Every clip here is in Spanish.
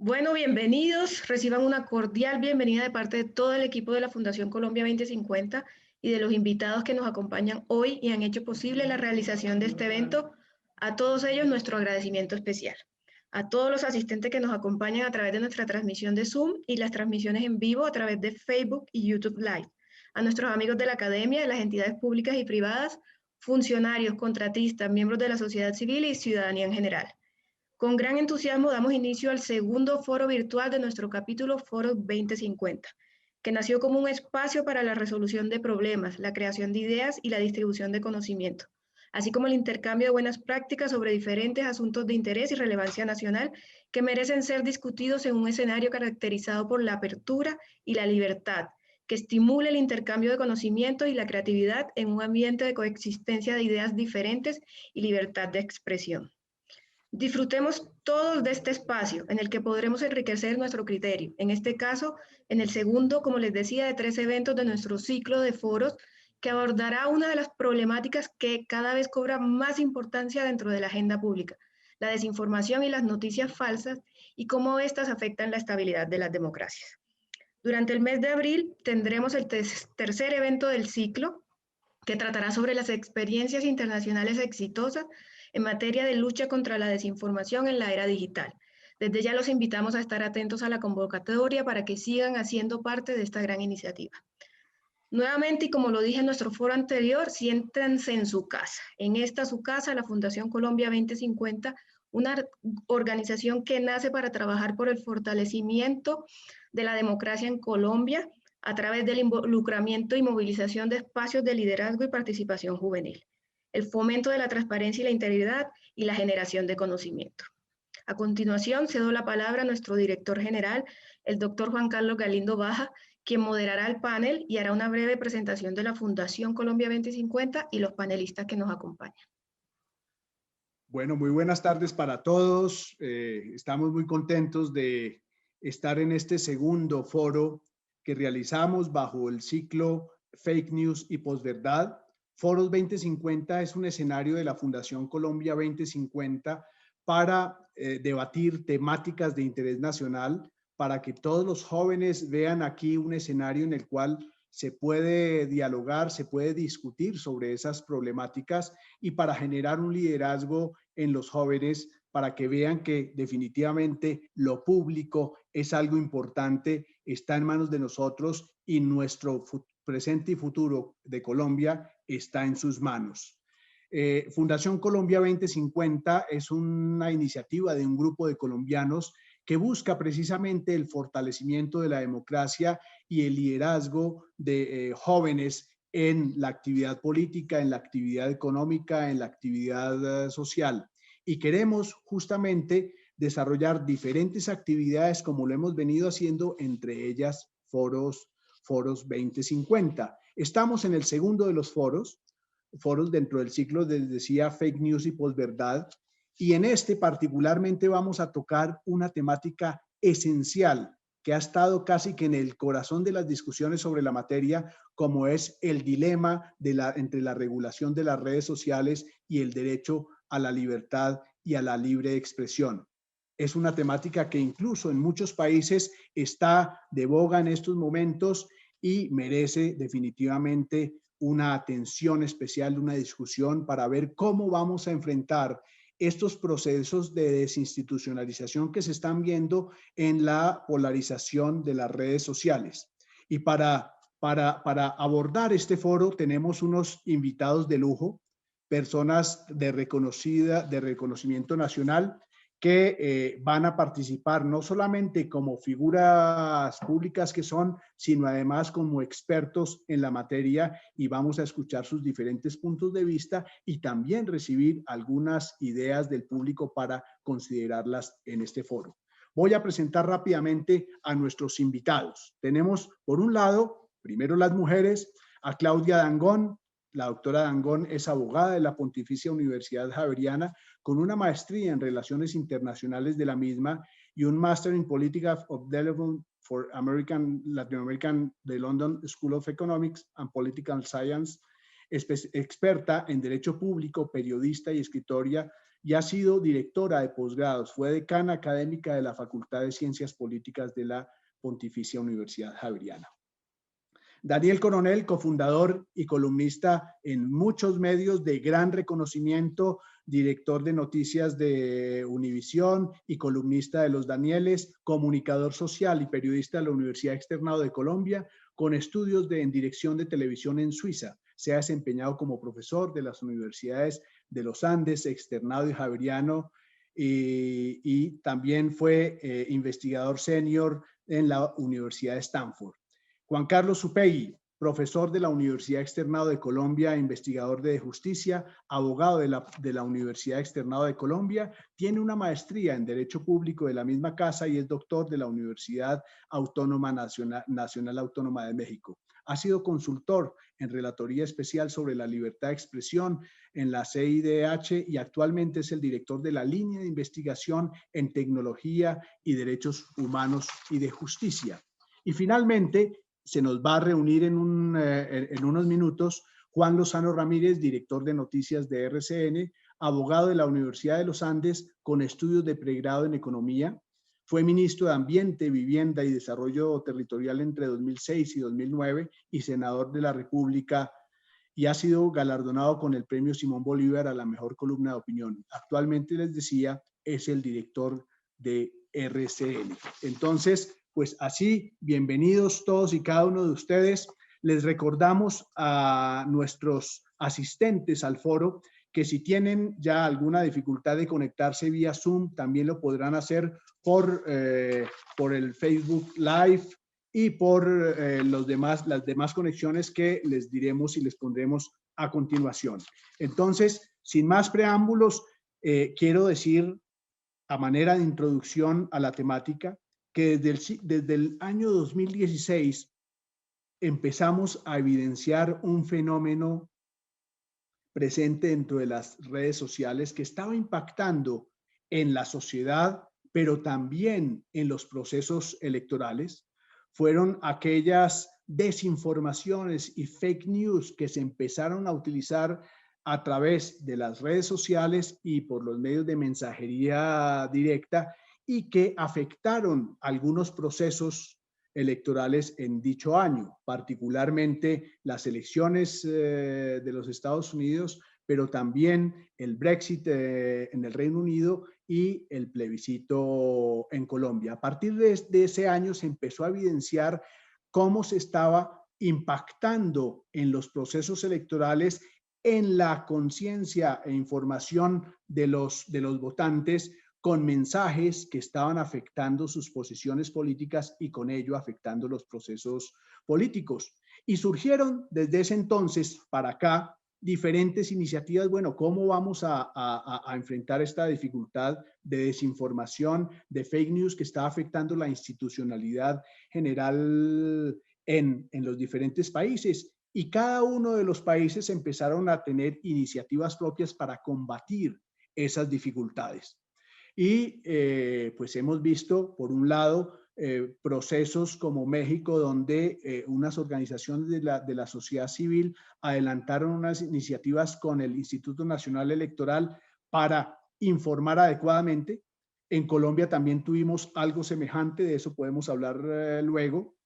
Bueno, bienvenidos. Reciban una cordial bienvenida de parte de todo el equipo de la Fundación Colombia 2050 y de los invitados que nos acompañan hoy y han hecho posible la realización de este evento. A todos ellos nuestro agradecimiento especial. A todos los asistentes que nos acompañan a través de nuestra transmisión de Zoom y las transmisiones en vivo a través de Facebook y YouTube Live. A nuestros amigos de la academia, de las entidades públicas y privadas, funcionarios, contratistas, miembros de la sociedad civil y ciudadanía en general. Con gran entusiasmo damos inicio al segundo foro virtual de nuestro capítulo Foro 2050, que nació como un espacio para la resolución de problemas, la creación de ideas y la distribución de conocimiento, así como el intercambio de buenas prácticas sobre diferentes asuntos de interés y relevancia nacional que merecen ser discutidos en un escenario caracterizado por la apertura y la libertad, que estimule el intercambio de conocimientos y la creatividad en un ambiente de coexistencia de ideas diferentes y libertad de expresión. Disfrutemos todos de este espacio en el que podremos enriquecer nuestro criterio. En este caso, en el segundo, como les decía, de 3 eventos de nuestro ciclo de foros que abordará una de las problemáticas que cada vez cobra más importancia dentro de la agenda pública, la desinformación y las noticias falsas y cómo éstas afectan la estabilidad de las democracias. Durante el mes de abril tendremos el tercer evento del ciclo, que tratará sobre las experiencias internacionales exitosas en materia de lucha contra la desinformación en la era digital. Desde ya los invitamos a estar atentos a la convocatoria para que sigan haciendo parte de esta gran iniciativa. Nuevamente, y como lo dije en nuestro foro anterior, siéntanse en su casa. En esta su casa, la Fundación Colombia 2050, una organización que nace para trabajar por el fortalecimiento de la democracia en Colombia a través del involucramiento y movilización de espacios de liderazgo y participación juvenil, el fomento de la transparencia y la integridad y la generación de conocimiento. A continuación, cedo la palabra a nuestro director general, el doctor Juan Carlos Galindo Baja, quien moderará el panel y hará una breve presentación de la Fundación Colombia 2050 y los panelistas que nos acompañan. Bueno, muy buenas tardes para todos. Estamos muy contentos de estar en este segundo foro que realizamos bajo el ciclo Fake News y Posverdad. Foros 2050 es un escenario de la Fundación Colombia 2050 para debatir temáticas de interés nacional, para que todos los jóvenes vean aquí un escenario en el cual se puede dialogar, se puede discutir sobre esas problemáticas y para generar un liderazgo en los jóvenes para que vean que definitivamente lo público es algo importante, está en manos de nosotros y nuestro presente y futuro de Colombia está en sus manos. Fundación Colombia 2050 es una iniciativa de un grupo de colombianos que busca precisamente el fortalecimiento de la democracia y el liderazgo de jóvenes en la actividad política, en la actividad económica, en la actividad social. Y queremos justamente desarrollar diferentes actividades como lo hemos venido haciendo, entre ellas foros 2050. Estamos en el segundo de los foros dentro del ciclo, les decía, Fake News y Posverdad, y en este particularmente vamos a tocar una temática esencial que ha estado casi que en el corazón de las discusiones sobre la materia, como es el dilema entre la regulación de las redes sociales y el derecho a la libertad y a la libre expresión. Es una temática que incluso en muchos países está de boga en estos momentos y merece definitivamente una atención especial, una discusión para ver cómo vamos a enfrentar estos procesos de desinstitucionalización que se están viendo en la polarización de las redes sociales. Y para abordar este foro tenemos unos invitados de lujo, personas de reconocimiento nacional que van a participar no solamente como figuras públicas que son, sino además como expertos en la materia, y vamos a escuchar sus diferentes puntos de vista y también recibir algunas ideas del público para considerarlas en este foro. Voy a presentar rápidamente a nuestros invitados. Tenemos, por un lado, primero las mujeres, a Claudia Dangond. La doctora Dangond es abogada de la Pontificia Universidad Javeriana con una maestría en Relaciones Internacionales de la misma y un Master in Politics of Development for Latin American de London School of Economics and Political Science, experta en Derecho Público, periodista y escritora y ha sido directora de posgrados. Fue decana académica de la Facultad de Ciencias Políticas de la Pontificia Universidad Javeriana. Daniel Coronel, cofundador y columnista en muchos medios de gran reconocimiento, director de noticias de Univisión y columnista de Los Danieles, comunicador social y periodista de la Universidad Externado de Colombia, con estudios en dirección de televisión en Suiza. Se ha desempeñado como profesor de las universidades de los Andes, Externado y Javeriano, y también fue investigador senior en la Universidad de Stanford. Juan Carlos Upegui, profesor de la Universidad Externado de Colombia, investigador de justicia, abogado de la Universidad Externado de Colombia, tiene una maestría en Derecho Público de la misma casa y es doctor de la Universidad Autónoma Nacional Autónoma de México. Ha sido consultor en Relatoría Especial sobre la Libertad de Expresión en la CIDH y actualmente es el director de la línea de investigación en Tecnología y Derechos Humanos y de Justicia. Y finalmente, se nos va a reunir en unos minutos Juan Lozano Ramírez, director de noticias de RCN, abogado de la Universidad de los Andes con estudios de pregrado en economía. Fue ministro de Ambiente, Vivienda y Desarrollo Territorial entre 2006 y 2009 y senador de la República, y ha sido galardonado con el premio Simón Bolívar a la mejor columna de opinión. Actualmente, les decía, es el director de RCN. Entonces, pues así, bienvenidos todos y cada uno de ustedes. Les recordamos a nuestros asistentes al foro que si tienen ya alguna dificultad de conectarse vía Zoom, también lo podrán hacer por el Facebook Live y por las demás conexiones que les diremos y les pondremos a continuación. Entonces, sin más preámbulos, quiero decir a manera de introducción a la temática que desde el año 2016 empezamos a evidenciar un fenómeno presente dentro de las redes sociales que estaba impactando en la sociedad, pero también en los procesos electorales. Fueron aquellas desinformaciones y fake news que se empezaron a utilizar a través de las redes sociales y por los medios de mensajería directa y que afectaron algunos procesos electorales en dicho año, particularmente las elecciones de los Estados Unidos, pero también el Brexit en el Reino Unido y el plebiscito en Colombia. A partir de ese año se empezó a evidenciar cómo se estaba impactando en los procesos electorales, en la conciencia e información de los votantes, con mensajes que estaban afectando sus posiciones políticas y con ello afectando los procesos políticos. Y surgieron desde ese entonces para acá diferentes iniciativas. Bueno, ¿cómo vamos a enfrentar esta dificultad de desinformación, de fake news que está afectando la institucionalidad general en los diferentes países? Y cada uno de los países empezaron a tener iniciativas propias para combatir esas dificultades. Y pues hemos visto, por un lado, procesos como México, donde unas organizaciones de la sociedad civil adelantaron unas iniciativas con el Instituto Nacional Electoral para informar adecuadamente. En Colombia también tuvimos algo semejante, de eso podemos hablar luego.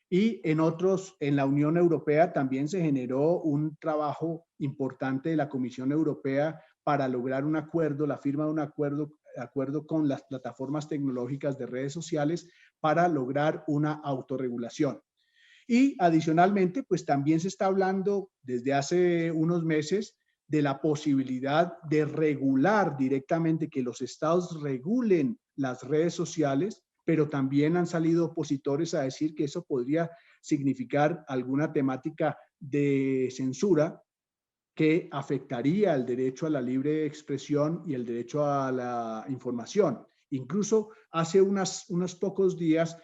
Y en la Unión Europea también se generó un trabajo importante de la Comisión Europea para lograr un acuerdo, la firma de un acuerdo con las plataformas tecnológicas de redes sociales para lograr una autorregulación. Y adicionalmente, pues también se está hablando desde hace unos meses de la posibilidad de regular directamente, que los estados regulen las redes sociales, pero también han salido opositores a decir que eso podría significar alguna temática de censura que afectaría el derecho a la libre expresión y el derecho a la información. Incluso hace unos pocos días,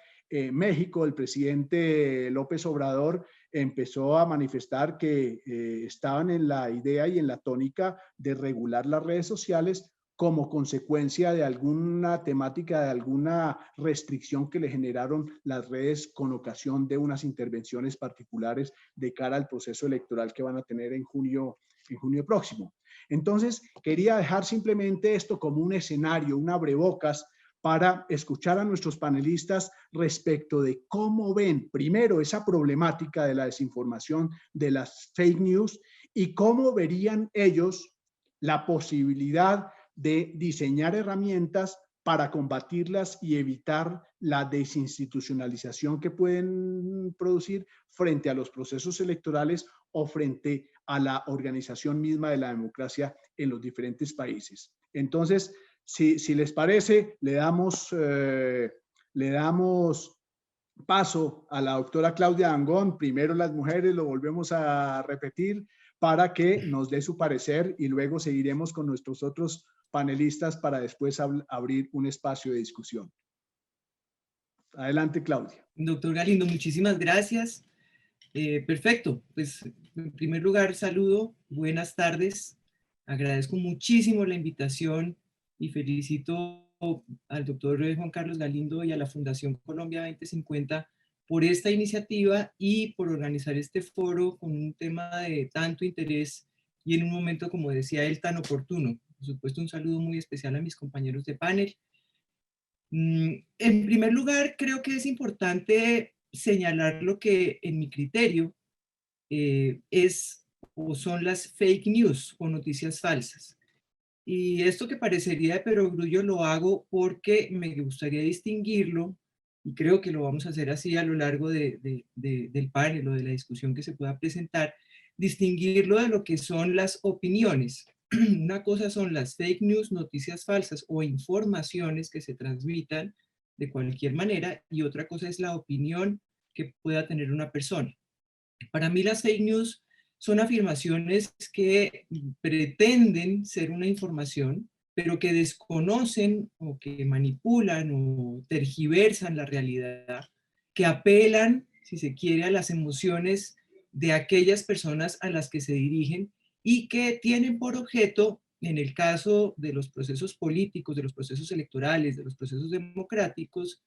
México, el presidente López Obrador empezó a manifestar que estaban en la idea y en la tónica de regular las redes sociales como consecuencia de alguna temática, de alguna restricción que le generaron las redes con ocasión de unas intervenciones particulares de cara al proceso electoral que van a tener en junio próximo. Entonces, quería dejar simplemente esto como un escenario, un abrebocas para escuchar a nuestros panelistas respecto de cómo ven, primero, esa problemática de la desinformación, de las fake news, y cómo verían ellos la posibilidad de diseñar herramientas para combatirlas y evitar la desinstitucionalización que pueden producir frente a los procesos electorales o frente a la organización misma de la democracia en los diferentes países. Entonces, si les parece, le damos paso a la doctora Claudia Dangond, primero las mujeres, lo volvemos a repetir, para que nos dé su parecer y luego seguiremos con nuestros otros panelistas para después abrir un espacio de discusión. Adelante, Claudia. Doctor Galindo, muchísimas gracias. Perfecto, pues en primer lugar saludo, buenas tardes, agradezco muchísimo la invitación y felicito al doctor Juan Carlos Galindo y a la Fundación Colombia 2050 por esta iniciativa y por organizar este foro con un tema de tanto interés y en un momento, como decía él, tan oportuno. Por supuesto, un saludo muy especial a mis compañeros de panel. En primer lugar, creo que es importante señalar lo que en mi criterio es o son las fake news o noticias falsas. Y esto que parecería de perogrullo lo hago porque me gustaría distinguirlo, y creo que lo vamos a hacer así a lo largo del panel o de la discusión que se pueda presentar, distinguirlo de lo que son las opiniones. Una cosa son las fake news, noticias falsas o informaciones que se transmitan de cualquier manera, y otra cosa es la opinión que pueda tener una persona. Para mí las fake news son afirmaciones que pretenden ser una información, pero que desconocen o que manipulan o tergiversan la realidad, que apelan, si se quiere, a las emociones de aquellas personas a las que se dirigen y que tienen por objeto, en el caso de los procesos políticos, de los procesos electorales, de los procesos democráticos,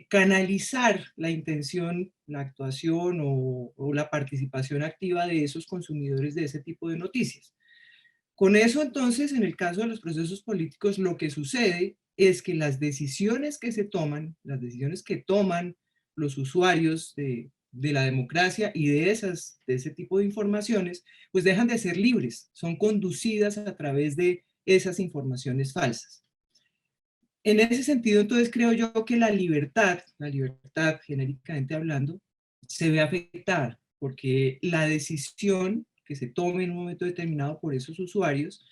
canalizar la intención, la actuación o la participación activa de esos consumidores de ese tipo de noticias. Con eso, entonces, en el caso de los procesos políticos, lo que sucede es que las decisiones que se toman, las decisiones que toman los usuarios de la democracia y de ese tipo de informaciones, pues dejan de ser libres, son conducidas a través de esas informaciones falsas. En ese sentido, entonces, creo yo que la libertad genéricamente hablando, se ve afectada, porque la decisión que se tome en un momento determinado por esos usuarios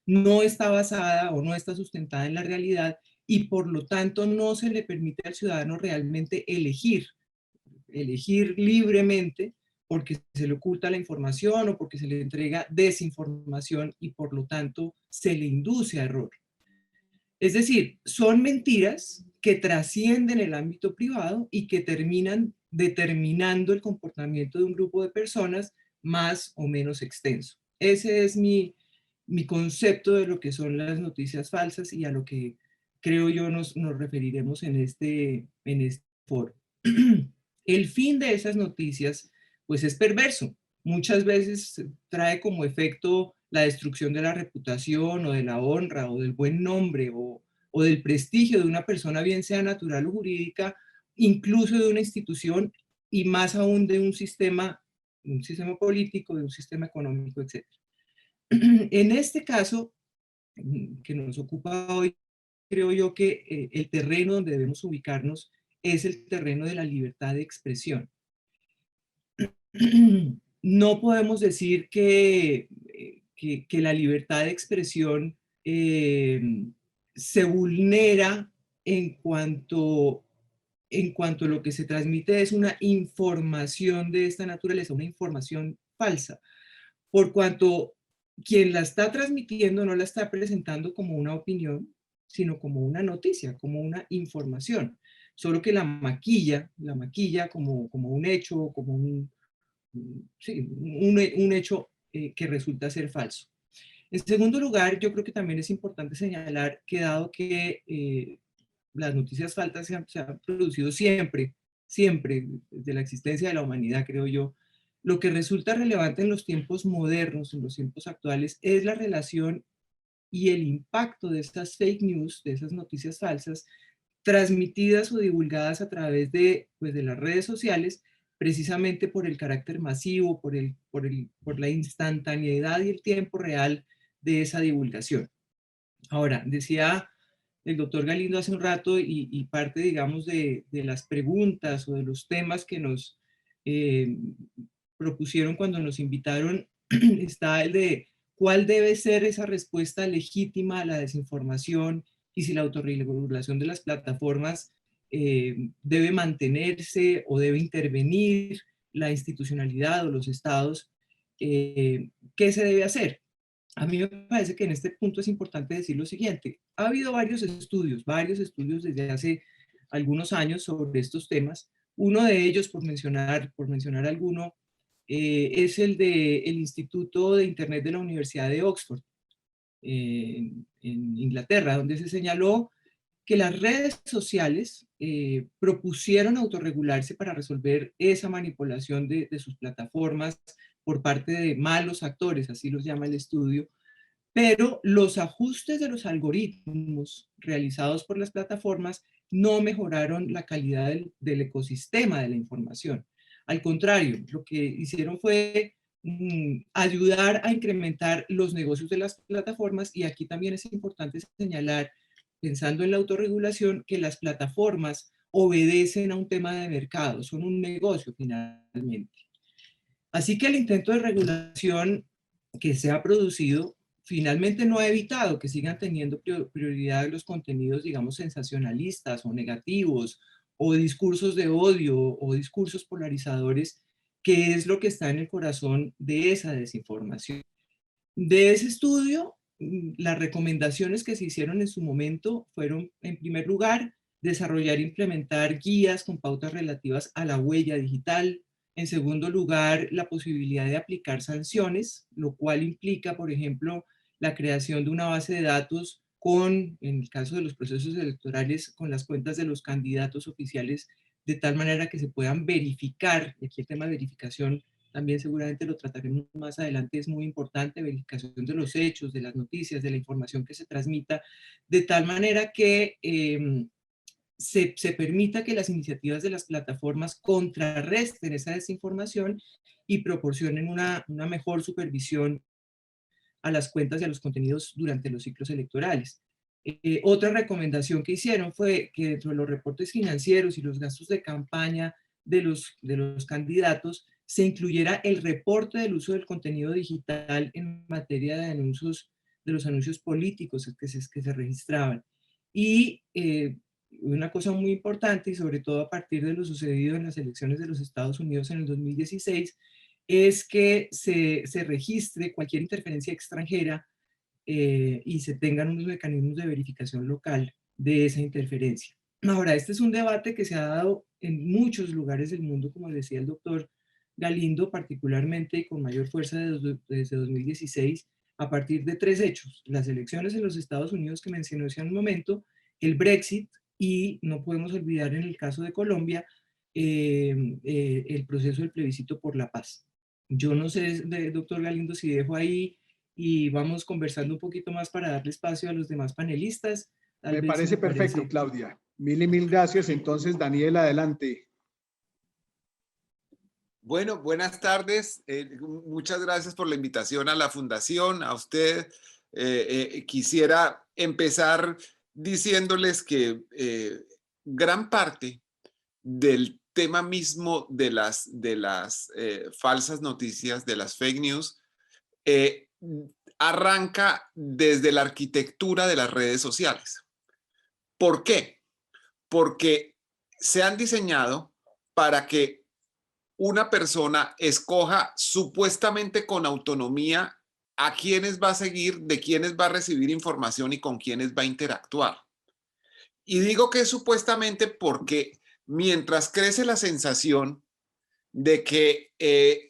no está basada o no está sustentada en la realidad y por lo tanto no se le permite al ciudadano realmente elegir libremente porque se le oculta la información o porque se le entrega desinformación y por lo tanto se le induce a error. Es decir, son mentiras que trascienden el ámbito privado y que terminan determinando el comportamiento de un grupo de personas más o menos extenso. Ese es mi concepto de lo que son las noticias falsas y a lo que creo yo nos referiremos en este foro. El fin de esas noticias pues es perverso. Muchas veces trae como efecto la destrucción de la reputación o de la honra o del buen nombre o del prestigio de una persona, bien sea natural o jurídica, incluso de una institución y más aún de un sistema político, de un sistema económico, etc. En este caso, que nos ocupa hoy, creo yo que el terreno donde debemos ubicarnos es el terreno de la libertad de expresión. No podemos decir que la libertad de expresión se vulnera en cuanto a lo que se transmite es una información de esta naturaleza, una información falsa, por cuanto quien la está transmitiendo no la está presentando como una opinión, sino como una noticia, como una información, solo que la maquilla como un hecho, como un hecho que resulta ser falso. En segundo lugar, yo creo que también es importante señalar que dado que las noticias falsas se han producido siempre, desde la existencia de la humanidad, creo yo, lo que resulta relevante en los tiempos modernos, en los tiempos actuales, es la relación y el impacto de estas fake news, de esas noticias falsas, transmitidas o divulgadas a través de, pues, de las redes sociales, precisamente por el carácter masivo, por la instantaneidad y el tiempo real de esa divulgación. Ahora, decía el doctor Galindo hace un rato, y parte, digamos, de las preguntas o de los temas que nos eh, propusieron cuando nos invitaron, está el de cuál debe ser esa respuesta legítima a la desinformación y si la autorregulación de las plataformas debe mantenerse o debe intervenir la institucionalidad o los estados. ¿Qué se debe hacer? A mí me parece que en este punto es importante decir lo siguiente. Ha habido varios estudios desde hace algunos años sobre estos temas. Uno de ellos, por mencionar alguno, es el del Instituto de Internet de la Universidad de Oxford, en Inglaterra, donde se señaló que las redes sociales propusieron autorregularse para resolver esa manipulación de sus plataformas por parte de malos actores, así los llama el estudio, pero los ajustes de los algoritmos realizados por las plataformas no mejoraron la calidad del ecosistema de la información. Al contrario, lo que hicieron fue ayudar a incrementar los negocios de las plataformas, y aquí también es importante señalar, pensando en la autorregulación, que las plataformas obedecen a un tema de mercado, son un negocio finalmente. Así que el intento de regulación que se ha producido finalmente no ha evitado que sigan teniendo prioridad los contenidos, digamos, sensacionalistas o negativos, o discursos de odio o discursos polarizadores, que es lo que está en el corazón de esa desinformación. De ese estudio, las recomendaciones que se hicieron en su momento fueron, en primer lugar, desarrollar e implementar guías con pautas relativas a la huella digital. En segundo lugar, la posibilidad de aplicar sanciones, lo cual implica, por ejemplo, la creación de una base de datos con, en el caso de los procesos electorales, con las cuentas de los candidatos oficiales, de tal manera que se puedan verificar. Aquí el tema de verificación también seguramente lo trataremos más adelante, es muy importante, verificación de los hechos, de las noticias, de la información que se transmita, de tal manera que se permita que las iniciativas de las plataformas contrarresten esa desinformación y proporcionen una mejor supervisión a las cuentas y a los contenidos durante los ciclos electorales. Otra recomendación que hicieron fue que dentro de los reportes financieros y los gastos de campaña de los candidatos se incluyera el reporte del uso del contenido digital en materia de anuncios, de los anuncios políticos que se registraban. Y una cosa muy importante, y sobre todo a partir de lo sucedido en las elecciones de los Estados Unidos en el 2016, es que se registre cualquier interferencia extranjera y se tengan unos mecanismos de verificación local de esa interferencia. Ahora, este es un debate que se ha dado en muchos lugares del mundo, como decía el doctor Galindo, particularmente y con mayor fuerza desde 2016, a partir de tres hechos: las elecciones en los Estados Unidos que mencioné hace un momento, el Brexit, y no podemos olvidar en el caso de Colombia, el proceso del plebiscito por la paz. Yo no sé, doctor Galindo, si dejo ahí y vamos conversando un poquito más para darle espacio a los demás panelistas. Me parece perfecto, Claudia. Mil y mil gracias. Entonces, Daniel, adelante. Bueno, buenas tardes. Muchas gracias por la invitación a la Fundación, a usted. Quisiera empezar diciéndoles que gran parte del tema mismo de las falsas noticias, de las fake news, arranca desde la arquitectura de las redes sociales. ¿Por qué? Porque se han diseñado para que una persona escoja supuestamente con autonomía a quiénes va a seguir, de quiénes va a recibir información y con quiénes va a interactuar. Y digo que supuestamente porque mientras crece la sensación de que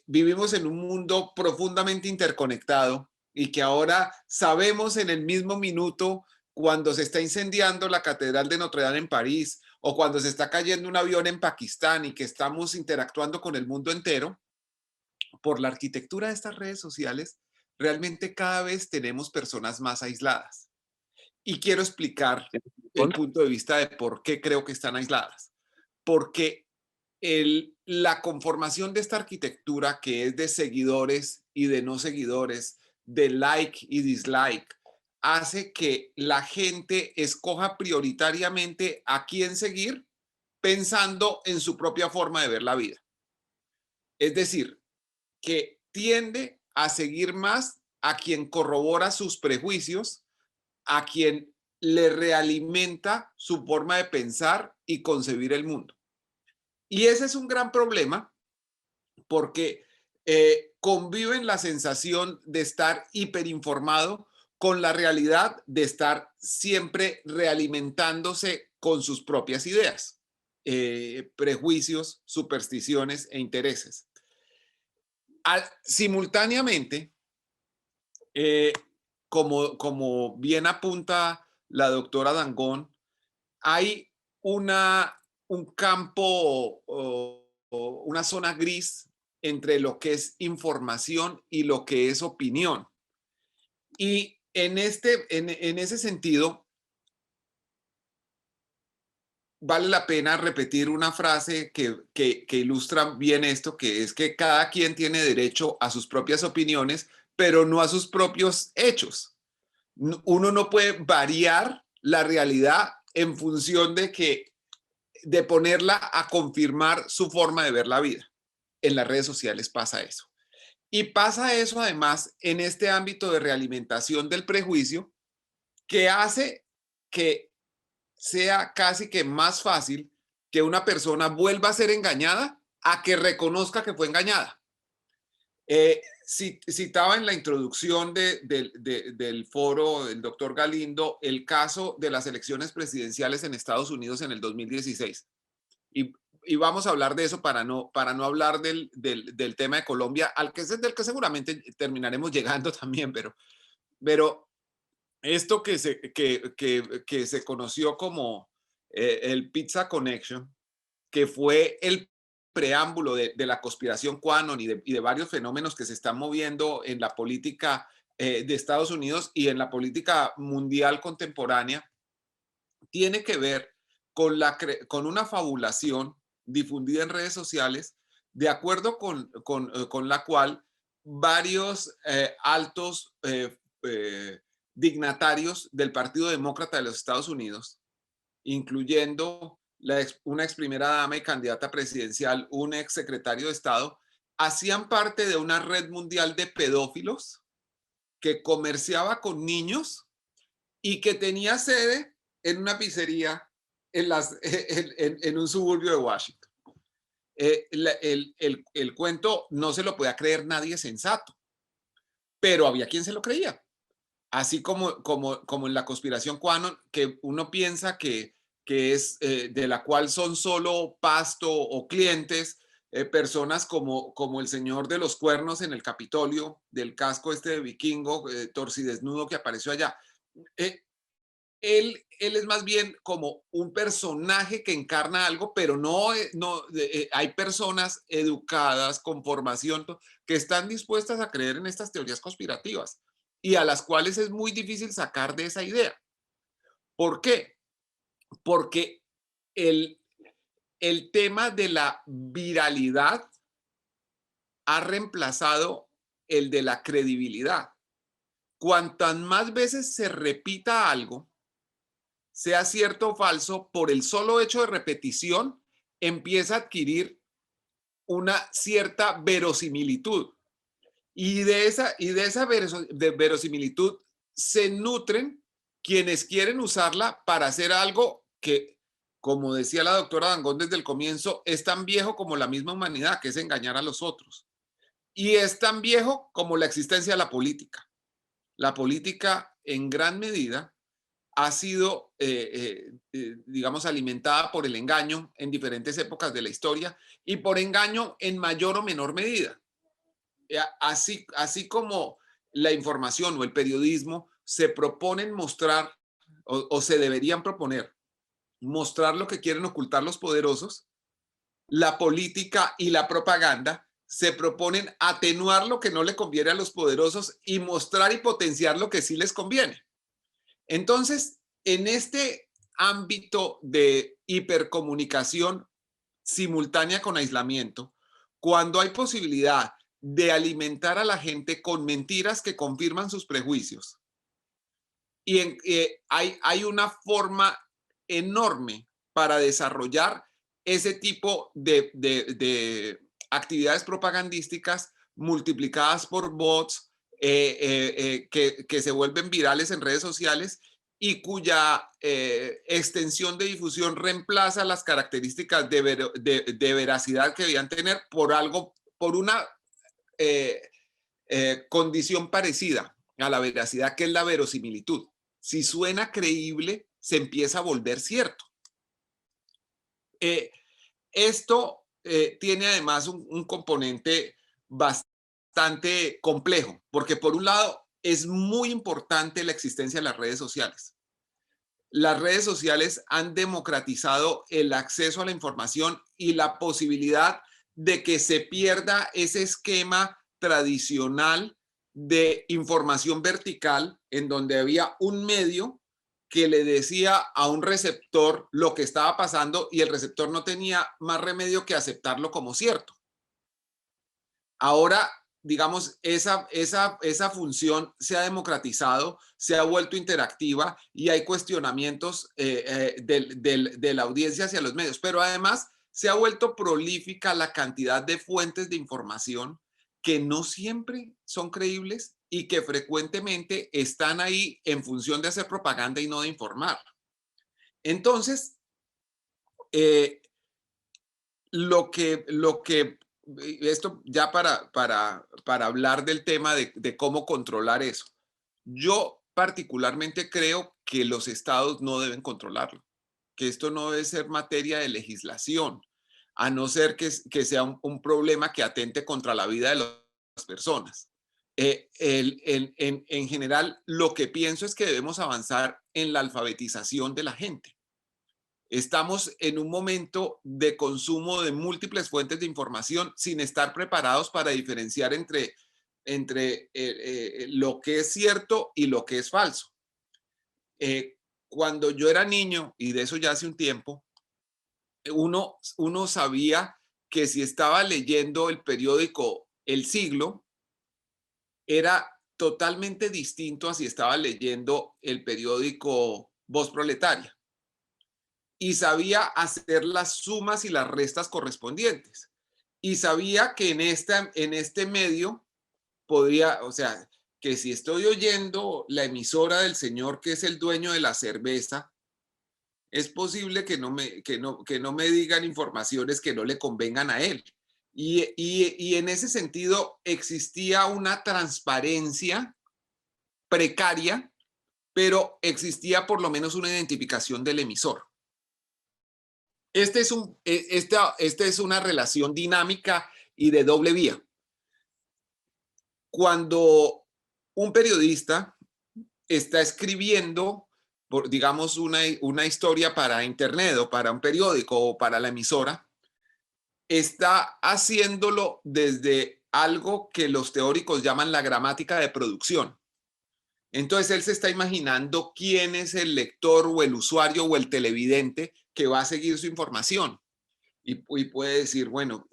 vivimos en un mundo profundamente interconectado y que ahora sabemos en el mismo minuto cuando se está incendiando la Catedral de Notre Dame en París o cuando se está cayendo un avión en Pakistán y que estamos interactuando con el mundo entero, por la arquitectura de estas redes sociales, realmente cada vez tenemos personas más aisladas. Y quiero explicar el punto de vista de por qué creo que están aisladas. Porque la conformación de esta arquitectura, que es de seguidores y de no seguidores, de like y dislike, hace que la gente escoja prioritariamente a quién seguir pensando en su propia forma de ver la vida. Es decir, que tiende a seguir más a quien corrobora sus prejuicios, a quien le realimenta su forma de pensar y concebir el mundo. Y ese es un gran problema porque conviven la sensación de estar hiperinformado con la realidad de estar siempre realimentándose con sus propias ideas, prejuicios, supersticiones e intereses. Simultáneamente, como bien apunta la doctora Dangond, hay un campo, una zona gris entre lo que es información y lo que es opinión. Y en ese sentido, vale la pena repetir una frase que ilustra bien esto, que es que cada quien tiene derecho a sus propias opiniones, pero no a sus propios hechos. Uno no puede variar la realidad en función de ponerla a confirmar su forma de ver la vida. En las redes sociales pasa eso. Y pasa eso además en este ámbito de realimentación del prejuicio, que hace que sea casi que más fácil que una persona vuelva a ser engañada a que reconozca que fue engañada. Citaba en la introducción del foro del doctor Galindo el caso de las elecciones presidenciales en Estados Unidos en el 2016. Y vamos a hablar de eso para no hablar del tema de Colombia, del que seguramente terminaremos llegando también, pero esto que se conoció como el Pizza Connection, que fue el preámbulo de la conspiración QAnon y de varios fenómenos que se están moviendo en la política de Estados Unidos y en la política mundial contemporánea, tiene que ver con una fabulación difundida en redes sociales, de acuerdo con la cual varios altos dignatarios del Partido Demócrata de los Estados Unidos, incluyendo una ex primera dama y candidata presidencial, un ex secretario de Estado, hacían parte de una red mundial de pedófilos que comerciaba con niños y que tenía sede en una pizzería en un suburbio de Washington. El cuento no se lo podía creer nadie sensato, pero había quien se lo creía. Así como en la conspiración QAnon, que uno piensa que es de la cual son solo pasto o clientes, personas como el señor de los cuernos en el Capitolio, del casco de vikingo, torcidesnudo que apareció allá. Él es más bien como un personaje que encarna algo, pero hay personas educadas, con formación, que están dispuestas a creer en estas teorías conspirativas y a las cuales es muy difícil sacar de esa idea. ¿Por qué? Porque el tema de la viralidad ha reemplazado el de la credibilidad. Cuantas más veces se repita algo, sea cierto o falso, por el solo hecho de repetición, empieza a adquirir una cierta verosimilitud. Y de esa verosimilitud se nutren quienes quieren usarla para hacer algo que, como decía la doctora Dangond desde el comienzo, es tan viejo como la misma humanidad, que es engañar a los otros. Y es tan viejo como la existencia de la política. La política, en gran medida, ha sido, digamos, alimentada por el engaño en diferentes épocas de la historia y por engaño en mayor o menor medida. Así como la información o el periodismo se proponen mostrar o se deberían proponer mostrar lo que quieren ocultar los poderosos, la política y la propaganda se proponen atenuar lo que no le conviene a los poderosos y mostrar y potenciar lo que sí les conviene. Entonces, en este ámbito de hipercomunicación simultánea con aislamiento, cuando hay posibilidad de alimentar a la gente con mentiras que confirman sus prejuicios, y hay una forma enorme para desarrollar ese tipo de actividades propagandísticas multiplicadas por bots que se vuelven virales en redes sociales y cuya extensión de difusión reemplaza las características de veracidad que debían tener por una condición parecida a la veracidad, que es la verosimilitud. Si suena creíble, se empieza a volver cierto. Esto tiene además un componente bastante complejo, porque por un lado es muy importante la existencia de las redes sociales. Las redes sociales han democratizado el acceso a la información y la posibilidad de que se pierda ese esquema tradicional de información vertical en donde había un medio que le decía a un receptor lo que estaba pasando y el receptor no tenía más remedio que aceptarlo como cierto. Ahora, digamos, esa función se ha democratizado, se ha vuelto interactiva y hay cuestionamientos de la audiencia hacia los medios, pero además se ha vuelto prolífica la cantidad de fuentes de información que no siempre son creíbles y que frecuentemente están ahí en función de hacer propaganda y no de informar. Entonces, esto ya para hablar del tema de cómo controlar eso. Yo particularmente creo que los estados no deben controlarlo, que esto no debe ser materia de legislación, a no ser que sea un problema que atente contra la vida de las personas. En general, lo que pienso es que debemos avanzar en la alfabetización de la gente. Estamos en un momento de consumo de múltiples fuentes de información sin estar preparados para diferenciar entre lo que es cierto y lo que es falso. Cuando yo era niño, y de eso ya hace un tiempo, uno sabía que si estaba leyendo el periódico El Siglo, era totalmente distinto a si estaba leyendo el periódico Voz Proletaria. Y sabía hacer las sumas y las restas correspondientes. Y sabía que en este medio podría, o sea, que si estoy oyendo la emisora del señor que es el dueño de la cerveza, es posible que no me digan informaciones que no le convengan a él. Y en ese sentido existía una transparencia precaria, pero existía por lo menos una identificación del emisor. Esta es una relación dinámica y de doble vía. Cuando un periodista está escribiendo, digamos, una historia para internet o para un periódico o para la emisora, está haciéndolo desde algo que los teóricos llaman la gramática de producción. Entonces él se está imaginando quién es el lector o el usuario o el televidente que va a seguir su información. Y puede decir, bueno,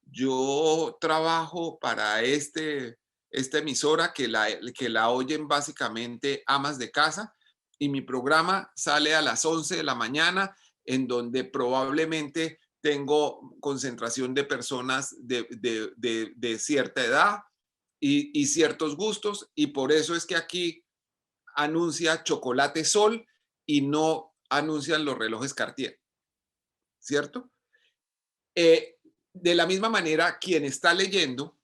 yo trabajo para esta emisora que la oyen básicamente amas de casa y mi programa sale a las 11 de la mañana en donde probablemente tengo concentración de personas de cierta edad y ciertos gustos y por eso es que aquí anuncia Chocolate Sol y no anuncian los relojes Cartier, ¿cierto? De la misma manera, quien está leyendo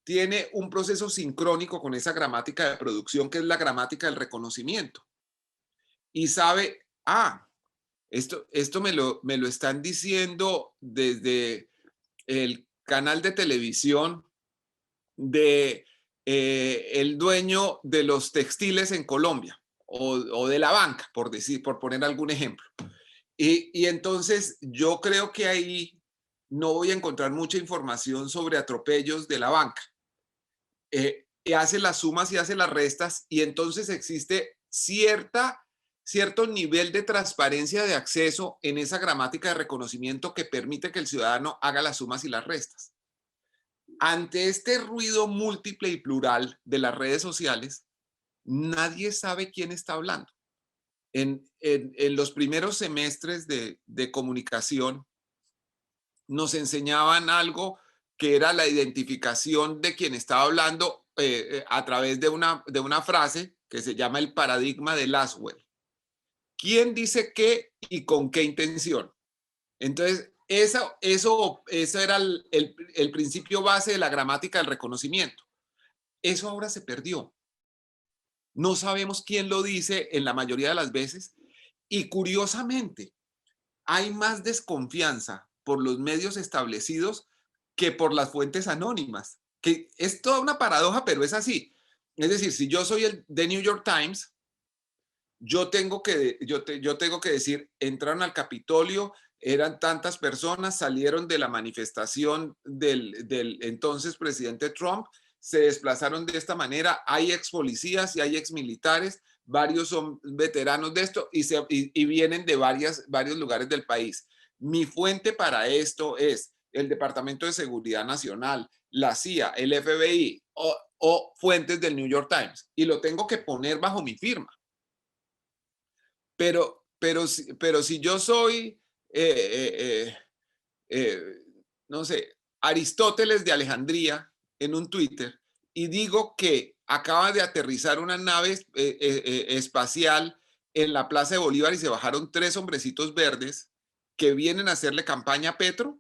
tiene un proceso sincrónico con esa gramática de producción que es la gramática del reconocimiento y sabe, esto me lo están diciendo desde el canal de televisión de el dueño de los textiles en Colombia o de la banca, por poner algún ejemplo. Y entonces yo creo que ahí no voy a encontrar mucha información sobre atropellos de la banca. Hace las sumas y hace las restas, y entonces existe cierto nivel de transparencia de acceso en esa gramática de reconocimiento que permite que el ciudadano haga las sumas y las restas. Ante este ruido múltiple y plural de las redes sociales, nadie sabe quién está hablando. En los primeros semestres de comunicación nos enseñaban algo que era la identificación de quien estaba hablando a través de una frase que se llama el paradigma de Laswell. ¿Quién dice qué y con qué intención? Entonces, eso era el principio base de la gramática del reconocimiento. Eso ahora se perdió. No sabemos quién lo dice en la mayoría de las veces, y curiosamente hay más desconfianza por los medios establecidos que por las fuentes anónimas, que es toda una paradoja, pero es así. Es decir, si yo soy el The New York Times, yo tengo que decir, entraron al Capitolio, eran tantas personas, salieron de la manifestación del entonces presidente Trump, se desplazaron de esta manera, hay ex policías y hay ex militares, varios son veteranos de esto y vienen de varios lugares del país. Mi fuente para esto es el Departamento de Seguridad Nacional, la CIA, el FBI o fuentes del New York Times, y lo tengo que poner bajo mi firma. Pero si yo soy, no sé, Aristóteles de Alejandría en un Twitter y digo que acaba de aterrizar una nave espacial en la Plaza de Bolívar y se bajaron 3 hombrecitos verdes que vienen a hacerle campaña a Petro,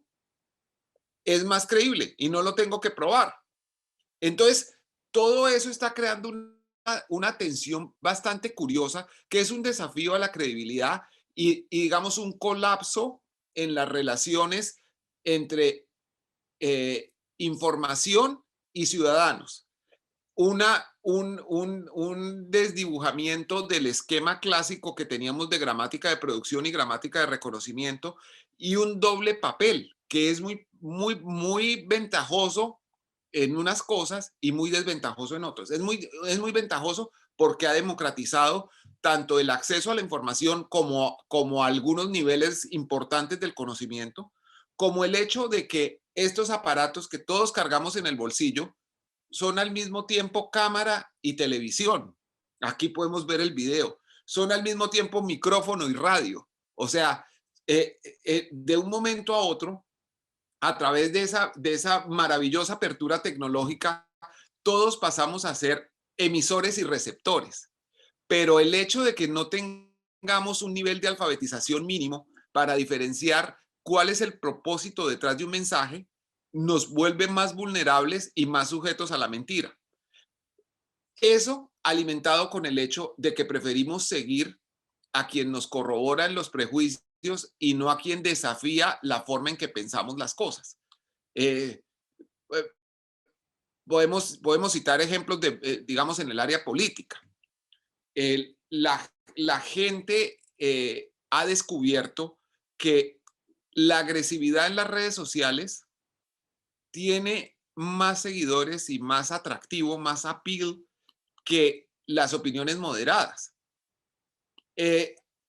es más creíble y no lo tengo que probar. Entonces, todo eso está creando una tensión bastante curiosa, que es un desafío a la credibilidad y digamos un colapso en las relaciones entre información y ciudadanos. Un desdibujamiento del esquema clásico que teníamos de gramática de producción y gramática de reconocimiento, y un doble papel que es muy ventajoso en unas cosas y muy desventajoso en otras. Es muy ventajoso porque ha democratizado tanto el acceso a la información como a algunos niveles importantes del conocimiento, como el hecho de que estos aparatos que todos cargamos en el bolsillo son al mismo tiempo cámara y televisión. Aquí podemos ver el video. Son al mismo tiempo micrófono y radio. O sea, de un momento a otro, a través de esa maravillosa apertura tecnológica, todos pasamos a ser emisores y receptores. Pero el hecho de que no tengamos un nivel de alfabetización mínimo para diferenciar cuál es el propósito detrás de un mensaje, nos vuelve más vulnerables y más sujetos a la mentira. Eso alimentado con el hecho de que preferimos seguir a quien nos corrobora en los prejuicios y no a quien desafía la forma en que pensamos las cosas. Podemos citar ejemplos digamos, en el área política. La gente ha descubierto que la agresividad en las redes sociales tiene más seguidores y más atractivo, más appeal que las opiniones moderadas.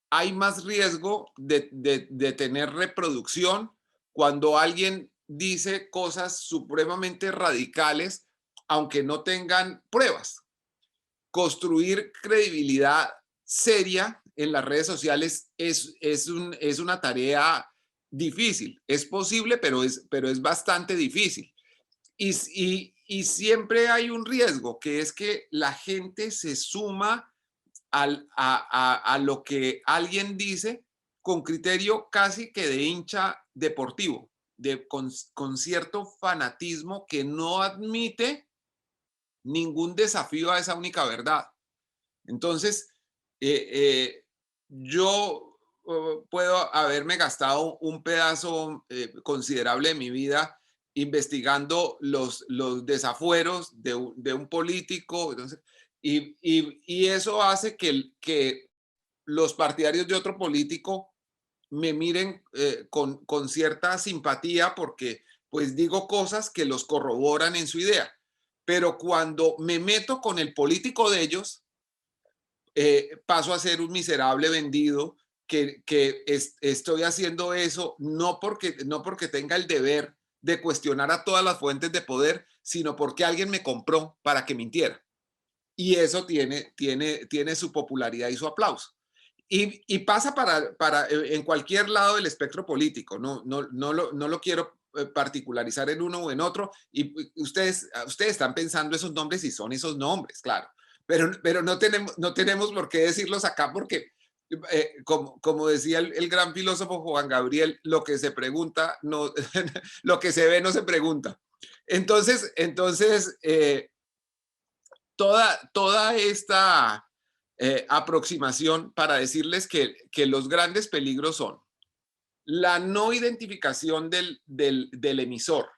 Hay más riesgo de tener reproducción cuando alguien dice cosas supremamente radicales, aunque no tengan pruebas. Construir credibilidad seria en las redes sociales es una tarea difícil. Es posible, pero es bastante difícil. Y siempre hay un riesgo, que es que la gente se suma a lo que alguien dice con criterio casi que de hincha deportivo, con cierto fanatismo que no admite ningún desafío a esa única verdad. Entonces, yo puedo haberme gastado un pedazo considerable de mi vida investigando los desafueros de un político. Entonces, y eso hace que los partidarios de otro político me miren con cierta simpatía porque pues digo cosas que los corroboran en su idea. Pero cuando me meto con el político de ellos, paso a ser un miserable vendido estoy haciendo eso no porque tenga el deber de cuestionar a todas las fuentes de poder, sino porque alguien me compró para que mintiera. Y eso tiene su popularidad y su aplauso. Y pasa en cualquier lado del espectro político. No lo quiero particularizar en uno o en otro. Y ustedes están pensando esos nombres y son esos nombres, claro. Pero no tenemos por qué decirlos acá porque, como decía el gran filósofo Juan Gabriel, lo que se pregunta, no, lo que se ve no se pregunta. Entonces toda esta aproximación para decirles que los grandes peligros son la no identificación del emisor,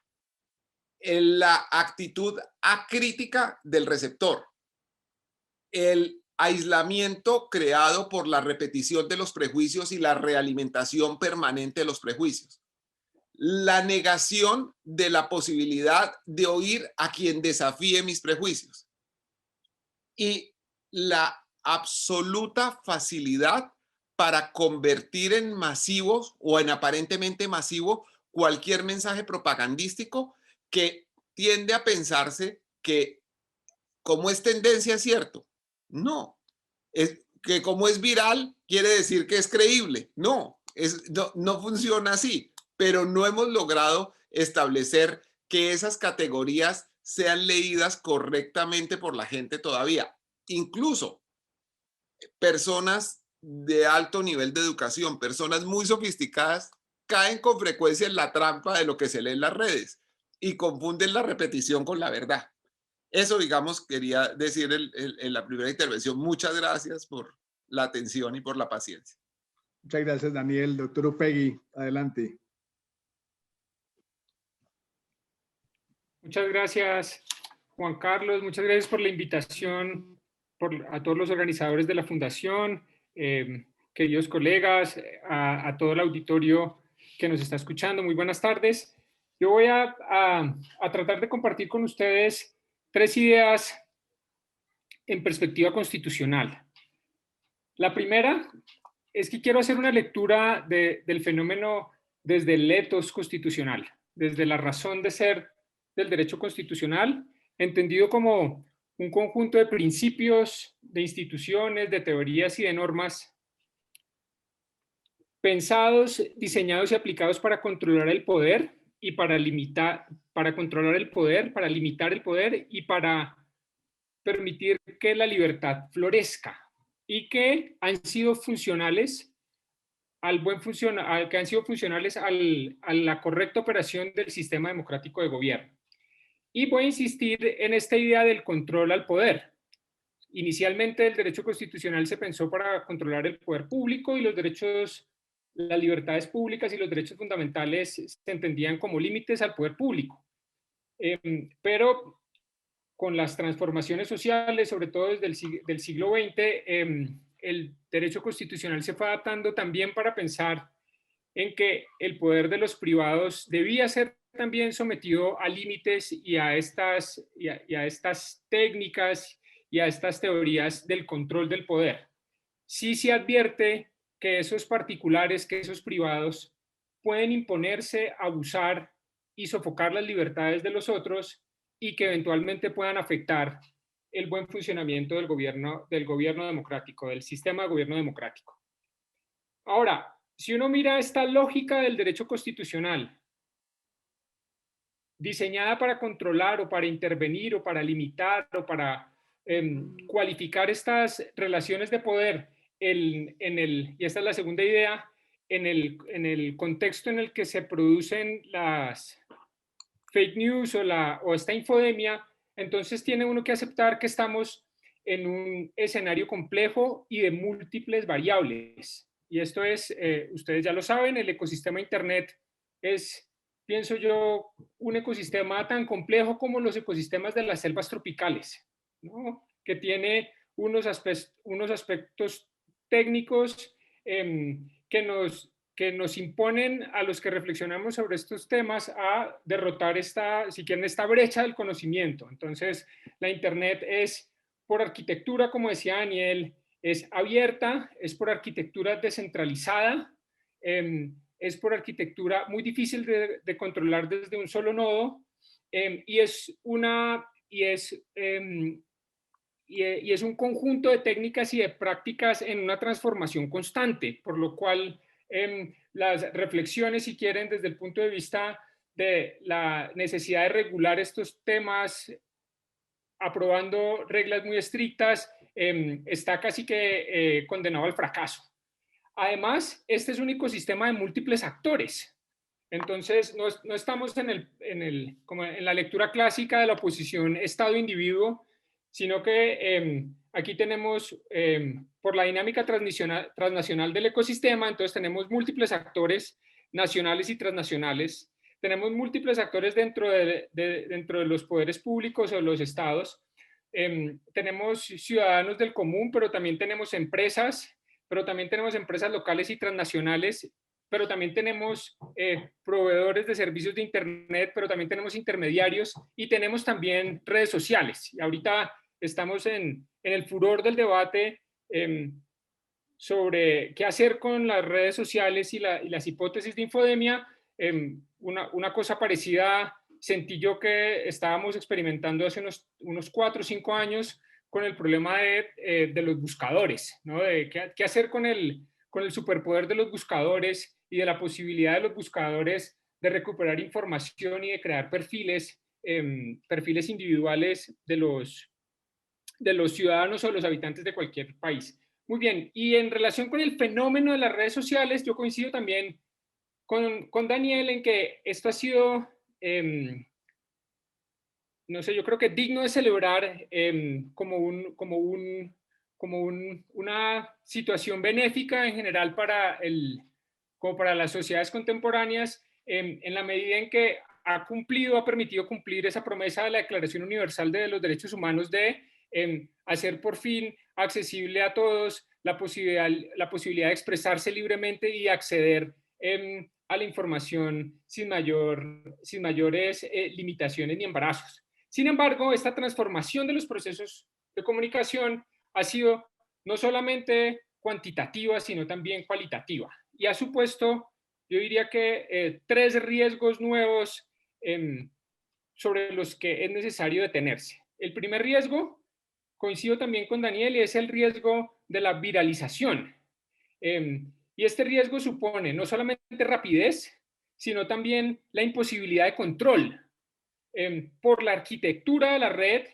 la actitud acrítica del receptor, el aislamiento creado por la repetición de los prejuicios y la realimentación permanente de los prejuicios, la negación de la posibilidad de oír a quien desafíe mis prejuicios y la absoluta facilidad para convertir en masivos o en aparentemente masivo cualquier mensaje propagandístico que tiende a pensarse que como es tendencia es cierto. No, es que como es viral quiere decir que es creíble. No funciona así, pero no hemos logrado establecer que esas categorías sean leídas correctamente por la gente todavía. Incluso personas de alto nivel de educación, personas muy sofisticadas, caen con frecuencia en la trampa de lo que se lee en las redes y confunden la repetición con la verdad. Eso, digamos, quería decir en la primera intervención. Muchas gracias por la atención y por la paciencia. Muchas gracias, Daniel. Doctor Upegui, adelante. Muchas gracias, Juan Carlos. Muchas gracias por la invitación a todos los organizadores de la Fundación, queridos colegas, a todo el auditorio que nos está escuchando. Muy buenas tardes. Yo voy a tratar de compartir con ustedes 3 ideas en perspectiva constitucional. La primera es que quiero hacer una lectura del fenómeno desde el ethos constitucional, desde la razón de ser del derecho constitucional, entendido como un conjunto de principios, de instituciones, de teorías y de normas pensados, diseñados y aplicados para controlar el poder y para limitar el poder y para permitir que la libertad florezca, y que han sido funcionales a la correcta operación del sistema democrático de gobierno. Y voy a insistir en esta idea del control al poder. Inicialmente el derecho constitucional se pensó para controlar el poder público y las libertades públicas y los derechos fundamentales se entendían como límites al poder público. Pero con las transformaciones sociales, sobre todo desde el siglo XX, el derecho constitucional se fue adaptando también para pensar en que el poder de los privados debía ser también sometido a límites y a estas técnicas y a estas teorías del control del poder. Sí se advierte que esos particulares, que esos privados pueden imponerse, abusar y sofocar las libertades de los otros y que eventualmente puedan afectar el buen funcionamiento del gobierno democrático, del sistema de gobierno democrático. Ahora, si uno mira esta lógica del derecho constitucional, diseñada para controlar o para intervenir o para limitar o para cualificar estas relaciones de poder, y esta es la segunda idea, en el contexto en el que se producen las fake news o esta infodemia, entonces tiene uno que aceptar que estamos en un escenario complejo y de múltiples variables. Y esto es, ustedes ya lo saben, el ecosistema Internet es, pienso yo, un ecosistema tan complejo como los ecosistemas de las selvas tropicales, ¿no? Que tiene unos aspectos técnicos que nos que nos imponen a los que reflexionamos sobre estos temas a derrotar si quieren, esta brecha del conocimiento. Entonces, la Internet es, por arquitectura, como decía Daniel, es abierta, es por arquitectura descentralizada, es por arquitectura muy difícil de controlar desde un solo nodo, y es un conjunto de técnicas y de prácticas en una transformación constante, por lo cual las reflexiones, si quieren, desde el punto de vista de la necesidad de regular estos temas, aprobando reglas muy estrictas, está casi que condenado al fracaso. Además, este es un ecosistema de múltiples actores. Entonces, no estamos como en la lectura clásica de la oposición Estado-individuo, sino que aquí tenemos, por la dinámica transnacional del ecosistema, entonces tenemos múltiples actores nacionales y transnacionales, tenemos múltiples actores dentro de los poderes públicos o los estados, tenemos ciudadanos del común, pero también tenemos empresas locales y transnacionales, pero también tenemos proveedores de servicios de Internet, pero también tenemos intermediarios y tenemos también redes sociales. Y ahorita estamos en el furor del debate sobre qué hacer con las redes sociales y las hipótesis de infodemia. Una cosa parecida sentí yo que estábamos experimentando hace unos 4 o 5 años con el problema de los buscadores, ¿no? De qué hacer con el superpoder de los buscadores y de la posibilidad de los buscadores de recuperar información y de crear perfiles individuales de los ciudadanos o de los habitantes de cualquier país. Muy bien, y en relación con el fenómeno de las redes sociales, yo coincido también con Daniel en que esto ha sido, no sé, yo creo que digno de celebrar como una situación benéfica en general como para las sociedades contemporáneas, en la medida en que ha permitido cumplir esa promesa de la Declaración Universal de los Derechos Humanos de hacer por fin accesible a todos la posibilidad de expresarse libremente y acceder a la información sin mayores limitaciones ni embarazos. Sin embargo, esta transformación de los procesos de comunicación ha sido no solamente cuantitativa, sino también cualitativa. Y ha supuesto, yo diría que 3 riesgos nuevos sobre los que es necesario detenerse. El primer riesgo, coincido también con Daniel, y es el riesgo de la viralización. Y este riesgo supone no solamente rapidez, sino también la imposibilidad de control por la arquitectura de la red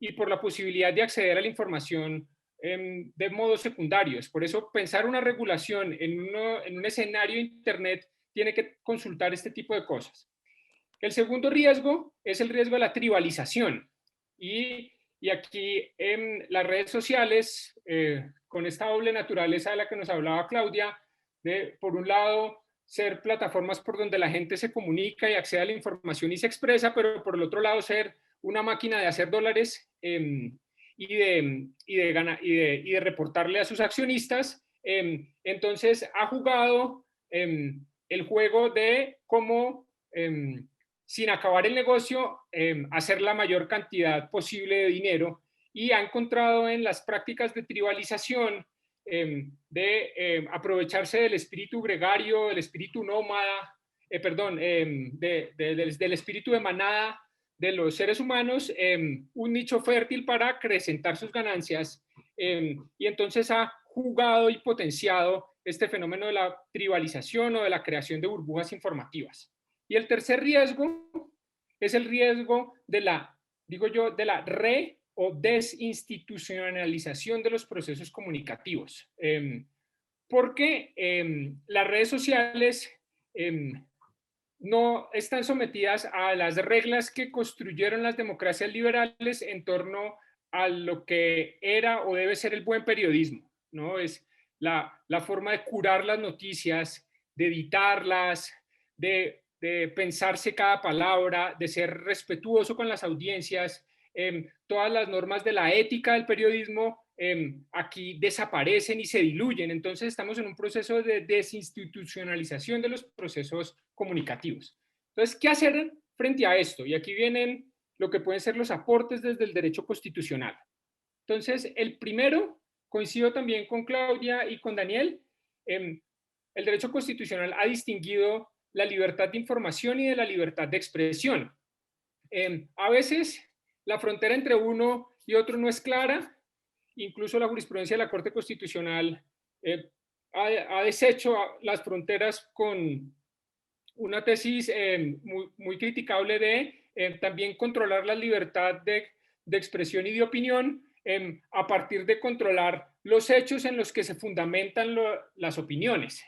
y por la posibilidad de acceder a la información de modos secundarios. Por eso, pensar una regulación en un escenario de Internet tiene que consultar este tipo de cosas. El segundo riesgo es el riesgo de la tribalización. Y aquí en las redes sociales, con esta doble naturaleza de la que nos hablaba Claudia, por un lado, ser plataformas por donde la gente se comunica y accede a la información y se expresa, pero por el otro lado ser una máquina de hacer dólares y de reportarle a sus accionistas. Entonces ha jugado el juego de cómo, sin acabar el negocio, hacer la mayor cantidad posible de dinero, y ha encontrado en las prácticas de tribalización aprovecharse del espíritu gregario, del espíritu nómada, del espíritu de manada de los seres humanos, un nicho fértil para acrecentar sus ganancias, y entonces ha jugado y potenciado este fenómeno de la tribalización o de la creación de burbujas informativas. Y el tercer riesgo es el riesgo de la o desinstitucionalización de los procesos comunicativos. Porque las redes sociales no están sometidas a las reglas que construyeron las democracias liberales en torno a lo que era o debe ser el buen periodismo, ¿no? Es la forma de curar las noticias, de editarlas, de pensarse cada palabra, de ser respetuoso con las audiencias. Todas las normas de la ética del periodismo aquí desaparecen y se diluyen. Entonces estamos en un proceso de desinstitucionalización de los procesos comunicativos. Entonces, ¿qué hacer frente a esto? Y aquí vienen lo que pueden ser los aportes desde el derecho constitucional. Entonces, el primero, coincido también con Claudia y con Daniel, el derecho constitucional ha distinguido la libertad de información y de la libertad de expresión. A veces la frontera entre uno y otro no es clara, incluso la jurisprudencia de la Corte Constitucional ha deshecho las fronteras con una tesis muy criticable de también controlar la libertad de expresión y de opinión a partir de controlar los hechos en los que se fundamentan las opiniones.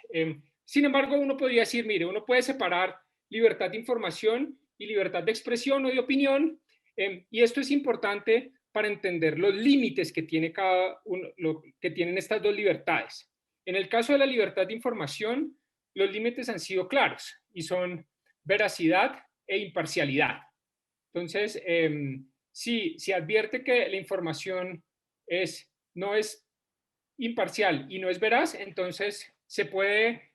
Sin embargo, uno podría decir, mire, uno puede separar libertad de información y libertad de expresión o de opinión, y esto es importante para entender los límites que tiene que tienen estas dos libertades. En el caso de la libertad de información, los límites han sido claros y son veracidad e imparcialidad. Entonces, si advierte que la información no es imparcial y no es veraz, entonces se puede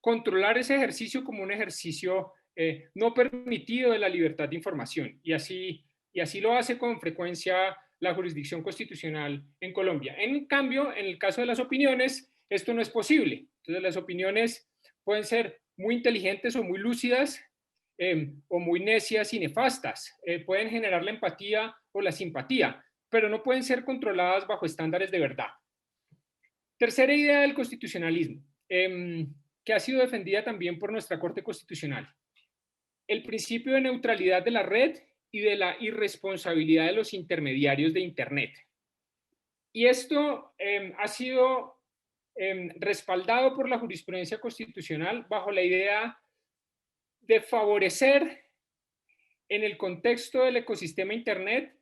controlar ese ejercicio como un ejercicio no permitido de la libertad de información. Y así lo hace con frecuencia la jurisdicción constitucional en Colombia. En cambio, en el caso de las opiniones, esto no es posible. Entonces, las opiniones pueden ser muy inteligentes o muy lúcidas, o muy necias y nefastas. Pueden generar la empatía o la simpatía, pero no pueden ser controladas bajo estándares de verdad. Tercera idea del constitucionalismo, que ha sido defendida también por nuestra Corte Constitucional. El principio de neutralidad de la red y de la irresponsabilidad de los intermediarios de Internet. Y esto ha sido respaldado por la jurisprudencia constitucional bajo la idea de favorecer en el contexto del ecosistema Internet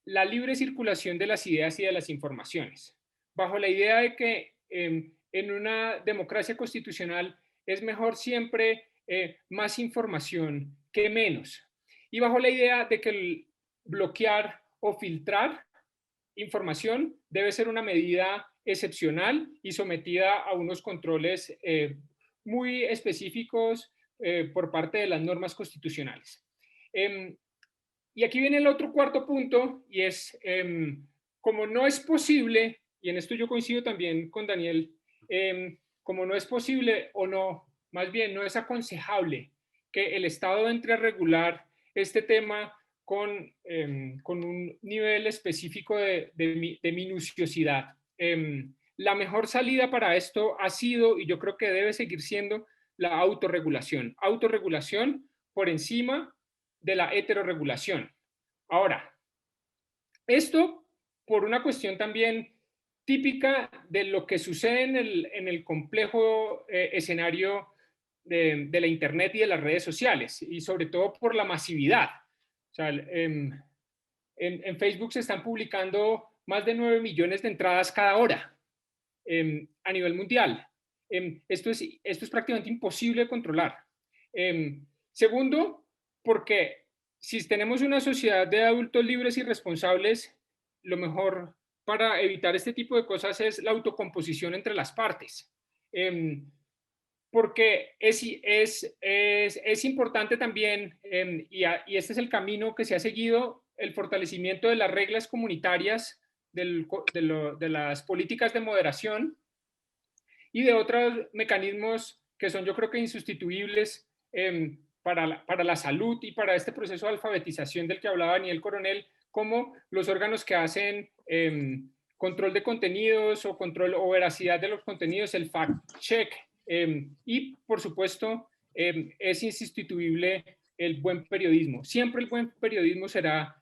la libre circulación de las ideas y de las informaciones, bajo la idea de que en una democracia constitucional es mejor siempre más información que menos, y bajo la idea de que el bloquear o filtrar información debe ser una medida excepcional y sometida a unos controles muy específicos por parte de las normas constitucionales. Y aquí viene el otro cuarto punto, y es, como no es posible, y en esto yo coincido también con Daniel, como no es posible o no, más bien no es aconsejable que el Estado entre a regular este tema con un nivel específico de minuciosidad. La mejor salida para esto ha sido, y yo creo que debe seguir siendo, la autorregulación. Autorregulación por encima de la heterorregulación. Ahora, esto por una cuestión también típica de lo que sucede en el complejo escenario de la Internet y de las redes sociales, y sobre todo por la masividad. O sea, en Facebook se están publicando más de 9 millones de entradas cada hora a nivel mundial. Esto es prácticamente imposible de controlar. Segundo, porque si tenemos una sociedad de adultos libres y responsables, lo mejor para evitar este tipo de cosas es la autocomposición entre las partes. Porque es importante también, y este es el camino que se ha seguido, el fortalecimiento de las reglas comunitarias, de las políticas de moderación y de otros mecanismos que son, yo creo que insustituibles para la salud y para este proceso de alfabetización del que hablaba Daniel Coronel, como los órganos que hacen control de contenidos o control o veracidad de los contenidos, el fact-check, y por supuesto es insustituible el buen periodismo. Siempre el buen periodismo será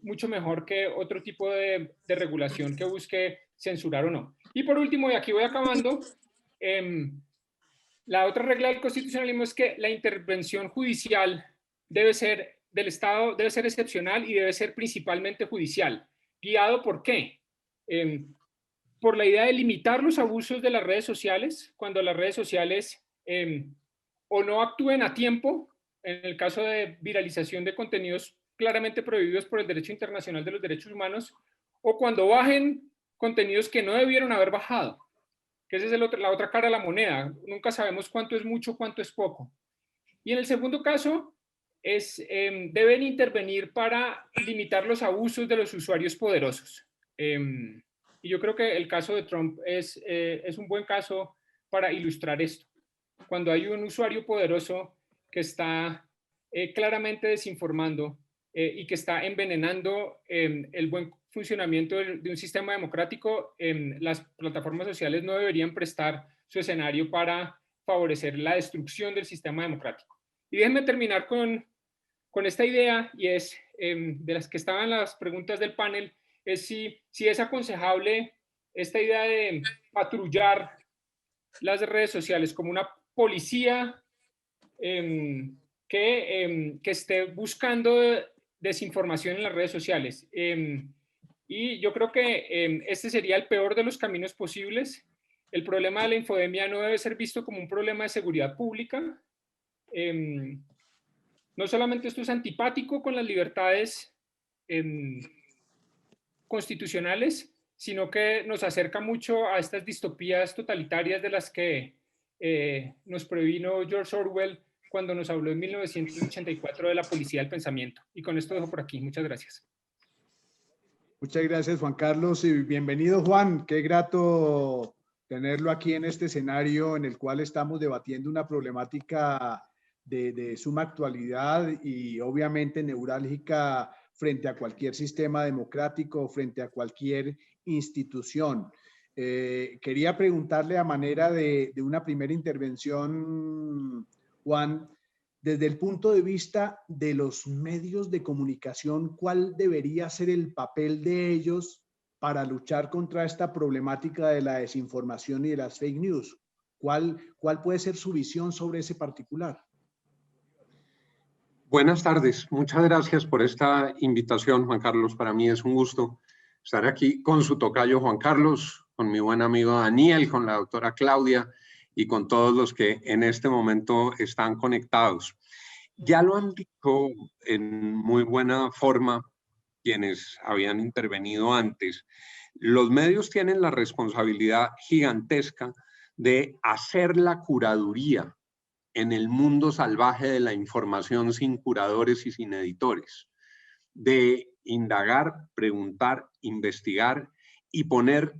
mucho mejor que otro tipo de regulación que busque censurar o no. Y por último, y aquí voy acabando, la otra regla del constitucionalismo es que la intervención judicial del Estado debe ser excepcional y debe ser principalmente judicial. ¿Guiado por qué? Por la idea de limitar los abusos de las redes sociales, cuando las redes sociales o no actúen a tiempo, en el caso de viralización de contenidos claramente prohibidos por el derecho internacional de los derechos humanos, o cuando bajen contenidos que no debieron haber bajado, que esa es la otra cara de la moneda. Nunca sabemos cuánto es mucho, cuánto es poco. Y en el segundo caso, deben intervenir para limitar los abusos de los usuarios poderosos. Y yo creo que el caso de Trump es un buen caso para ilustrar esto. Cuando hay un usuario poderoso que está claramente desinformando y que está envenenando el buen funcionamiento de un sistema democrático, las plataformas sociales no deberían prestar su escenario para favorecer la destrucción del sistema democrático. Y déjenme terminar con esta idea, y es de las que estaban las preguntas del panel, es si es aconsejable esta idea de patrullar las redes sociales como una policía que esté buscando desinformación en las redes sociales. Y yo creo que este sería el peor de los caminos posibles. El problema de la infodemia no debe ser visto como un problema de seguridad pública. No solamente esto es antipático con las libertades constitucionales, sino que nos acerca mucho a estas distopías totalitarias de las que nos previno George Orwell cuando nos habló en 1984 de la policía del pensamiento. Y con esto dejo por aquí. Muchas gracias. Muchas gracias, Juan Carlos, y bienvenido, Juan. Qué grato tenerlo aquí en este escenario en el cual estamos debatiendo una problemática de suma actualidad y obviamente neurálgica frente a cualquier sistema democrático, frente a cualquier institución. Quería preguntarle a manera de una primera intervención, Juan, desde el punto de vista de los medios de comunicación, ¿cuál debería ser el papel de ellos para luchar contra esta problemática de la desinformación y de las fake news? ¿Cuál puede ser su visión sobre ese particular? Buenas tardes. Muchas gracias por esta invitación, Juan Carlos. Para mí es un gusto estar aquí con su tocayo Juan Carlos, con mi buen amigo Daniel, con la doctora Claudia y con todos los que en este momento están conectados. Ya lo han dicho en muy buena forma quienes habían intervenido antes. Los medios tienen la responsabilidad gigantesca de hacer la curaduría en el mundo salvaje de la información sin curadores y sin editores, de indagar, preguntar, investigar y poner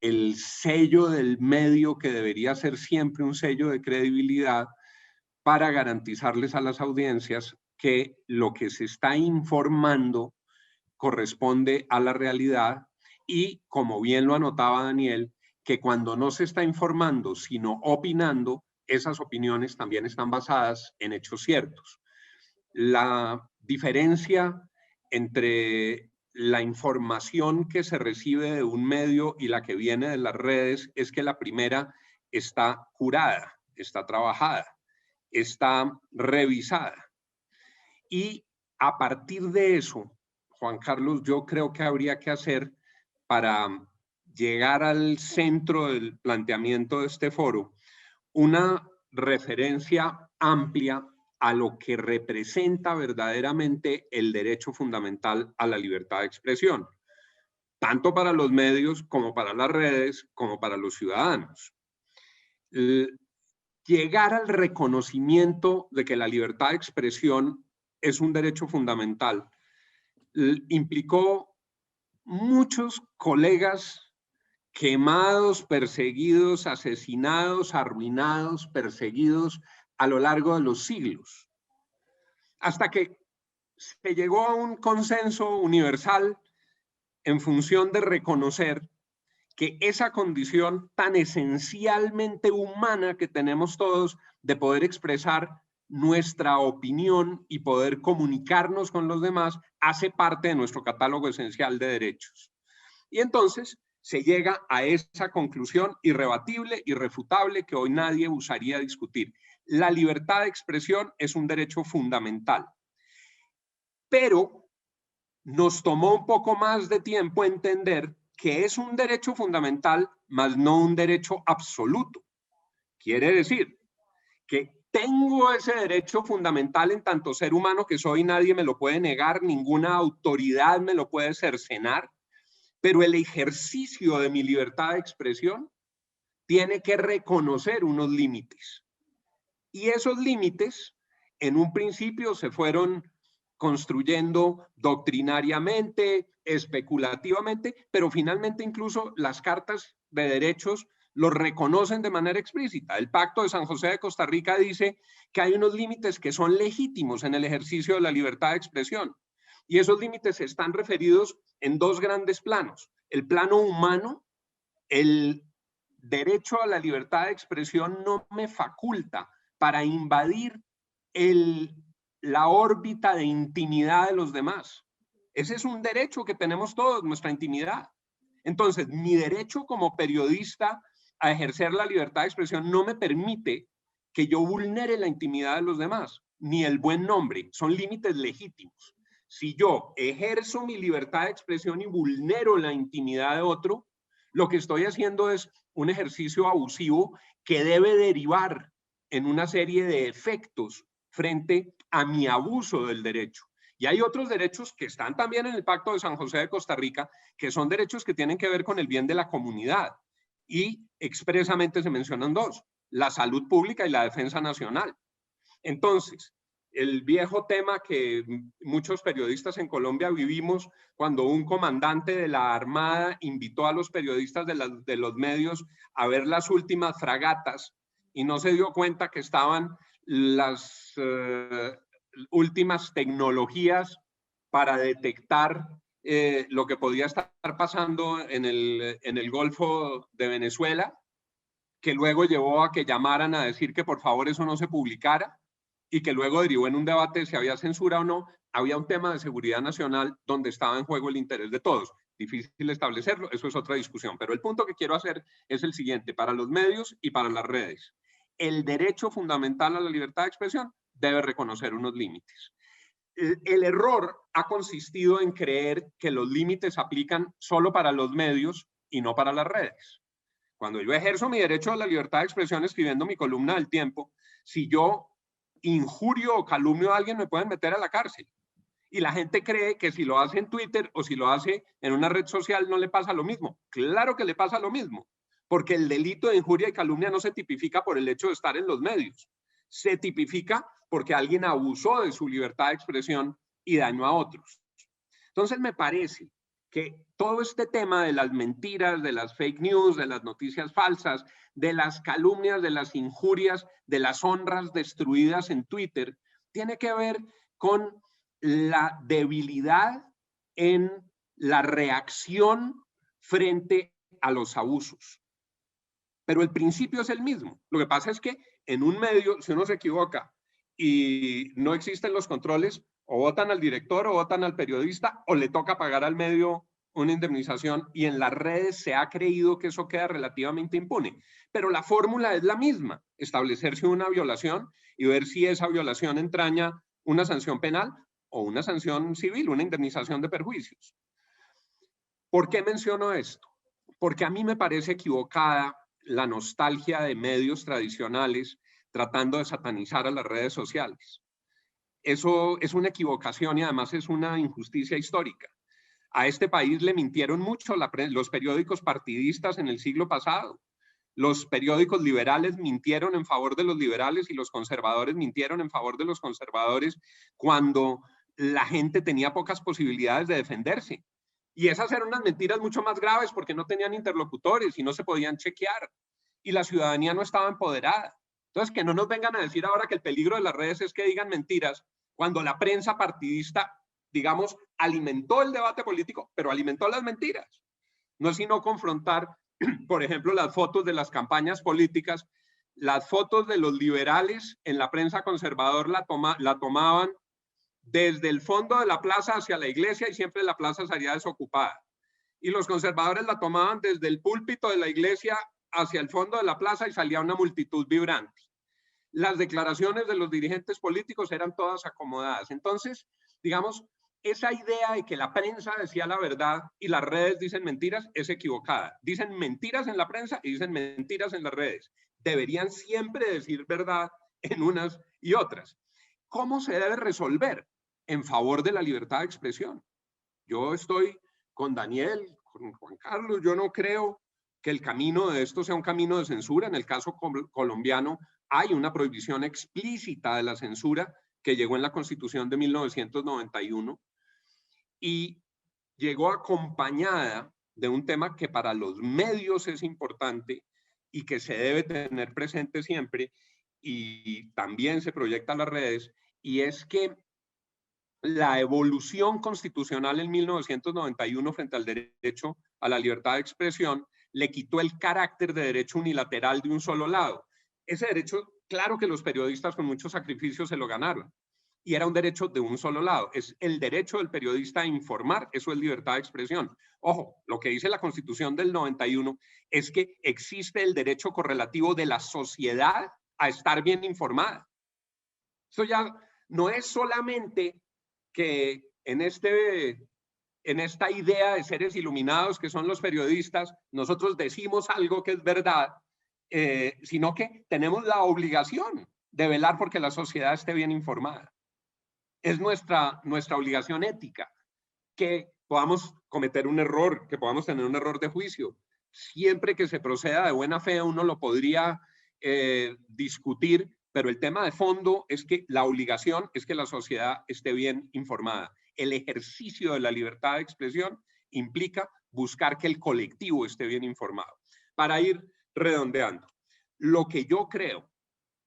el sello del medio que debería ser siempre un sello de credibilidad para garantizarles a las audiencias que lo que se está informando corresponde a la realidad y, como bien lo anotaba Daniel, que cuando no se está informando sino opinando, esas opiniones también están basadas en hechos ciertos. La diferencia entre la información que se recibe de un medio y la que viene de las redes es que la primera está curada, está trabajada, está revisada. Y a partir de eso, Juan Carlos, yo creo que habría que hacer para llegar al centro del planteamiento de este foro, una referencia amplia a lo que representa verdaderamente el derecho fundamental a la libertad de expresión, tanto para los medios como para las redes, como para los ciudadanos. Llegar al reconocimiento de que la libertad de expresión es un derecho fundamental implicó muchos colegas quemados, perseguidos, asesinados, arruinados, perseguidos a lo largo de los siglos, hasta que se llegó a un consenso universal en función de reconocer que esa condición tan esencialmente humana que tenemos todos de poder expresar nuestra opinión y poder comunicarnos con los demás hace parte de nuestro catálogo esencial de derechos. Y entonces se llega a esa conclusión irrebatible, irrefutable, que hoy nadie usaría discutir. La libertad de expresión es un derecho fundamental. Pero nos tomó un poco más de tiempo entender que es un derecho fundamental, mas no un derecho absoluto. Quiere decir que tengo ese derecho fundamental en tanto ser humano que soy, nadie me lo puede negar, ninguna autoridad me lo puede cercenar, pero el ejercicio de mi libertad de expresión tiene que reconocer unos límites. Y esos límites, en un principio, se fueron construyendo doctrinariamente, especulativamente, pero finalmente incluso las cartas de derechos los reconocen de manera explícita. El Pacto de San José de Costa Rica dice que hay unos límites que son legítimos en el ejercicio de la libertad de expresión. Y esos límites están referidos en dos grandes planos. El plano humano, el derecho a la libertad de expresión no me faculta para invadir la órbita de intimidad de los demás. Ese es un derecho que tenemos todos, nuestra intimidad. Entonces, mi derecho como periodista a ejercer la libertad de expresión no me permite que yo vulnere la intimidad de los demás, ni el buen nombre. Son límites legítimos. Si yo ejerzo mi libertad de expresión y vulnero la intimidad de otro, lo que estoy haciendo es un ejercicio abusivo que debe derivar en una serie de efectos frente a mi abuso del derecho. Y hay otros derechos que están también en el Pacto de San José de Costa Rica, que son derechos que tienen que ver con el bien de la comunidad. Y expresamente se mencionan dos, la salud pública y la defensa nacional. Entonces, el viejo tema que muchos periodistas en Colombia vivimos cuando un comandante de la Armada invitó a los periodistas de los medios a ver las últimas fragatas y no se dio cuenta que estaban las últimas tecnologías para detectar lo que podía estar pasando en el Golfo de Venezuela, que luego llevó a que llamaran a decir que por favor eso no se publicara, y que luego derivó en un debate si había censura o no. Había un tema de seguridad nacional donde estaba en juego el interés de todos. Difícil establecerlo, eso es otra discusión. Pero el punto que quiero hacer es el siguiente, para los medios y para las redes. El derecho fundamental a la libertad de expresión debe reconocer unos límites. El error ha consistido en creer que los límites aplican solo para los medios y no para las redes. Cuando yo ejerzo mi derecho a la libertad de expresión escribiendo mi columna del Tiempo, si yo injurio o calumnio a alguien, me pueden meter a la cárcel. Y la gente cree que si lo hace en Twitter o si lo hace en una red social no le pasa lo mismo. Claro que le pasa lo mismo, porque el delito de injuria y calumnia no se tipifica por el hecho de estar en los medios. Se tipifica porque alguien abusó de su libertad de expresión y dañó a otros. Entonces me parece que todo este tema de las mentiras, de las fake news, de las noticias falsas, de las calumnias, de las injurias, de las honras destruidas en Twitter, tiene que ver con la debilidad en la reacción frente a los abusos. Pero el principio es el mismo. Lo que pasa es que en un medio, si uno se equivoca y no existen los controles, o votan al director o votan al periodista o le toca pagar al medio una indemnización, y en las redes se ha creído que eso queda relativamente impune. Pero la fórmula es la misma, establecerse una violación y ver si esa violación entraña una sanción penal o una sanción civil, una indemnización de perjuicios. ¿Por qué menciono esto? Porque a mí me parece equivocada la nostalgia de medios tradicionales tratando de satanizar a las redes sociales. Eso es una equivocación y además es una injusticia histórica. A este país le mintieron mucho los periódicos partidistas en el siglo pasado. Los periódicos liberales mintieron en favor de los liberales y los conservadores mintieron en favor de los conservadores cuando la gente tenía pocas posibilidades de defenderse. Y esas eran unas mentiras mucho más graves porque no tenían interlocutores y no se podían chequear. Y la ciudadanía no estaba empoderada. Entonces, que no nos vengan a decir ahora que el peligro de las redes es que digan mentiras, cuando la prensa partidista, digamos, alimentó el debate político, pero alimentó las mentiras. No es sino confrontar, por ejemplo, las fotos de las campañas políticas. Las fotos de los liberales en la prensa conservador la tomaban desde el fondo de la plaza hacia la iglesia y siempre la plaza salía desocupada. Y los conservadores la tomaban desde el púlpito de la iglesia hacia el fondo de la plaza y salía una multitud vibrante. Las declaraciones de los dirigentes políticos eran todas acomodadas. Entonces, digamos, esa idea de que la prensa decía la verdad y las redes dicen mentiras es equivocada. Dicen mentiras en la prensa y dicen mentiras en las redes. Deberían siempre decir verdad en unas y otras. ¿Cómo se debe resolver? En favor de la libertad de expresión. Yo estoy con Daniel, con Juan Carlos, yo no creo que el camino de esto sea un camino de censura. En el caso colombiano hay una prohibición explícita de la censura que llegó en la Constitución de 1991 y llegó acompañada de un tema que para los medios es importante y que se debe tener presente siempre, y también se proyecta a las redes, y es que la evolución constitucional en 1991 frente al derecho a la libertad de expresión le quitó el carácter de derecho unilateral de un solo lado. Ese derecho, claro que los periodistas con mucho sacrificio se lo ganaron, y era un derecho de un solo lado. Es el derecho del periodista a informar, eso es libertad de expresión. Ojo, lo que dice la Constitución del 91 es que existe el derecho correlativo de la sociedad a estar bien informada. Eso ya no es solamente que en esta idea de seres iluminados que son los periodistas, nosotros decimos algo que es verdad, sino que tenemos la obligación de velar porque la sociedad esté bien informada. Es nuestra obligación ética que podamos cometer un error, que podamos tener un error de juicio. Siempre que se proceda de buena fe, uno lo podría discutir, pero el tema de fondo es que la obligación es que la sociedad esté bien informada. El ejercicio de la libertad de expresión implica buscar que el colectivo esté bien informado. Para ir redondeando, lo que yo creo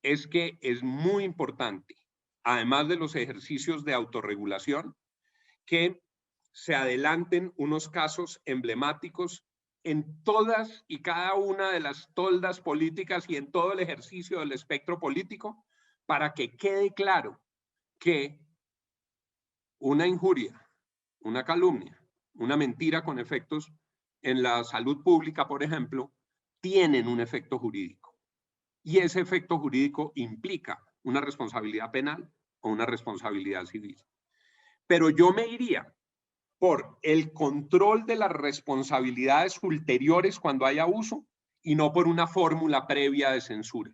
es que es muy importante, además de los ejercicios de autorregulación, que se adelanten unos casos emblemáticos en todas y cada una de las toldas políticas y en todo el ejercicio del espectro político, para que quede claro que una injuria, una calumnia, una mentira con efectos en la salud pública, por ejemplo, tienen un efecto jurídico. Y ese efecto jurídico implica una responsabilidad penal o una responsabilidad civil. Pero yo me iría por el control de las responsabilidades ulteriores cuando hay abuso y no por una fórmula previa de censura.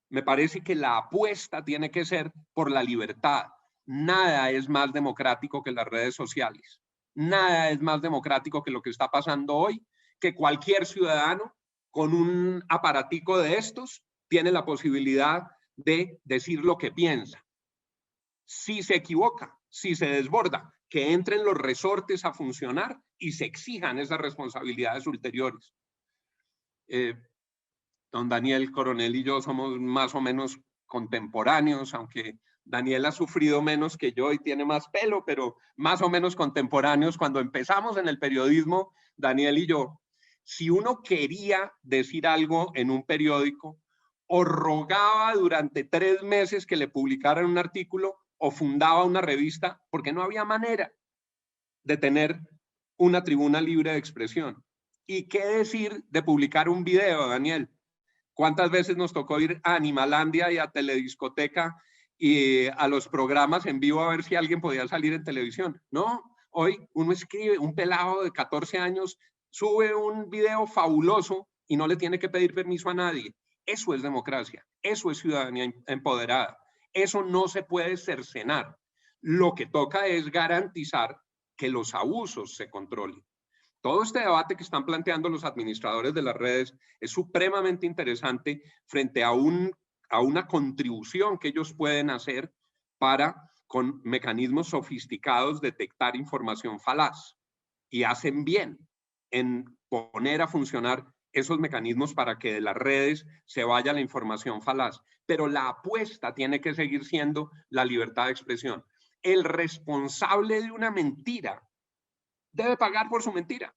Me parece que la apuesta tiene que ser por la libertad. Nada es más democrático que las redes sociales. Nada es más democrático que lo que está pasando hoy, que cualquier ciudadano con un aparatico de estos tiene la posibilidad de decir lo que piensa. Si se equivoca, si se desborda, que entren los resortes a funcionar y se exijan esas responsabilidades ulteriores. Don Daniel Coronel y yo somos más o menos contemporáneos, aunque Daniel ha sufrido menos que yo y tiene más pelo, pero más o menos contemporáneos. Cuando empezamos en el periodismo, Daniel y yo, si uno quería decir algo en un periódico, o rogaba durante 3 meses que le publicaran un artículo, o fundaba una revista, porque no había manera de tener una tribuna libre de expresión. ¿Y qué decir de publicar un video, Daniel? ¿Cuántas veces nos tocó ir a Animalandia y a Telediscoteca y a los programas en vivo a ver si alguien podía salir en televisión? No, hoy uno escribe, un pelado de 14 años sube un video fabuloso y no le tiene que pedir permiso a nadie. Eso es democracia, eso es ciudadanía empoderada. Eso no se puede cercenar. Lo que toca es garantizar que los abusos se controlen. Todo este debate que están planteando los administradores de las redes es supremamente interesante frente a una contribución que ellos pueden hacer para, con mecanismos sofisticados, detectar información falaz. Y hacen bien en poner a funcionar esos mecanismos para que de las redes se vaya la información falaz. Pero la apuesta tiene que seguir siendo la libertad de expresión. El responsable de una mentira debe pagar por su mentira,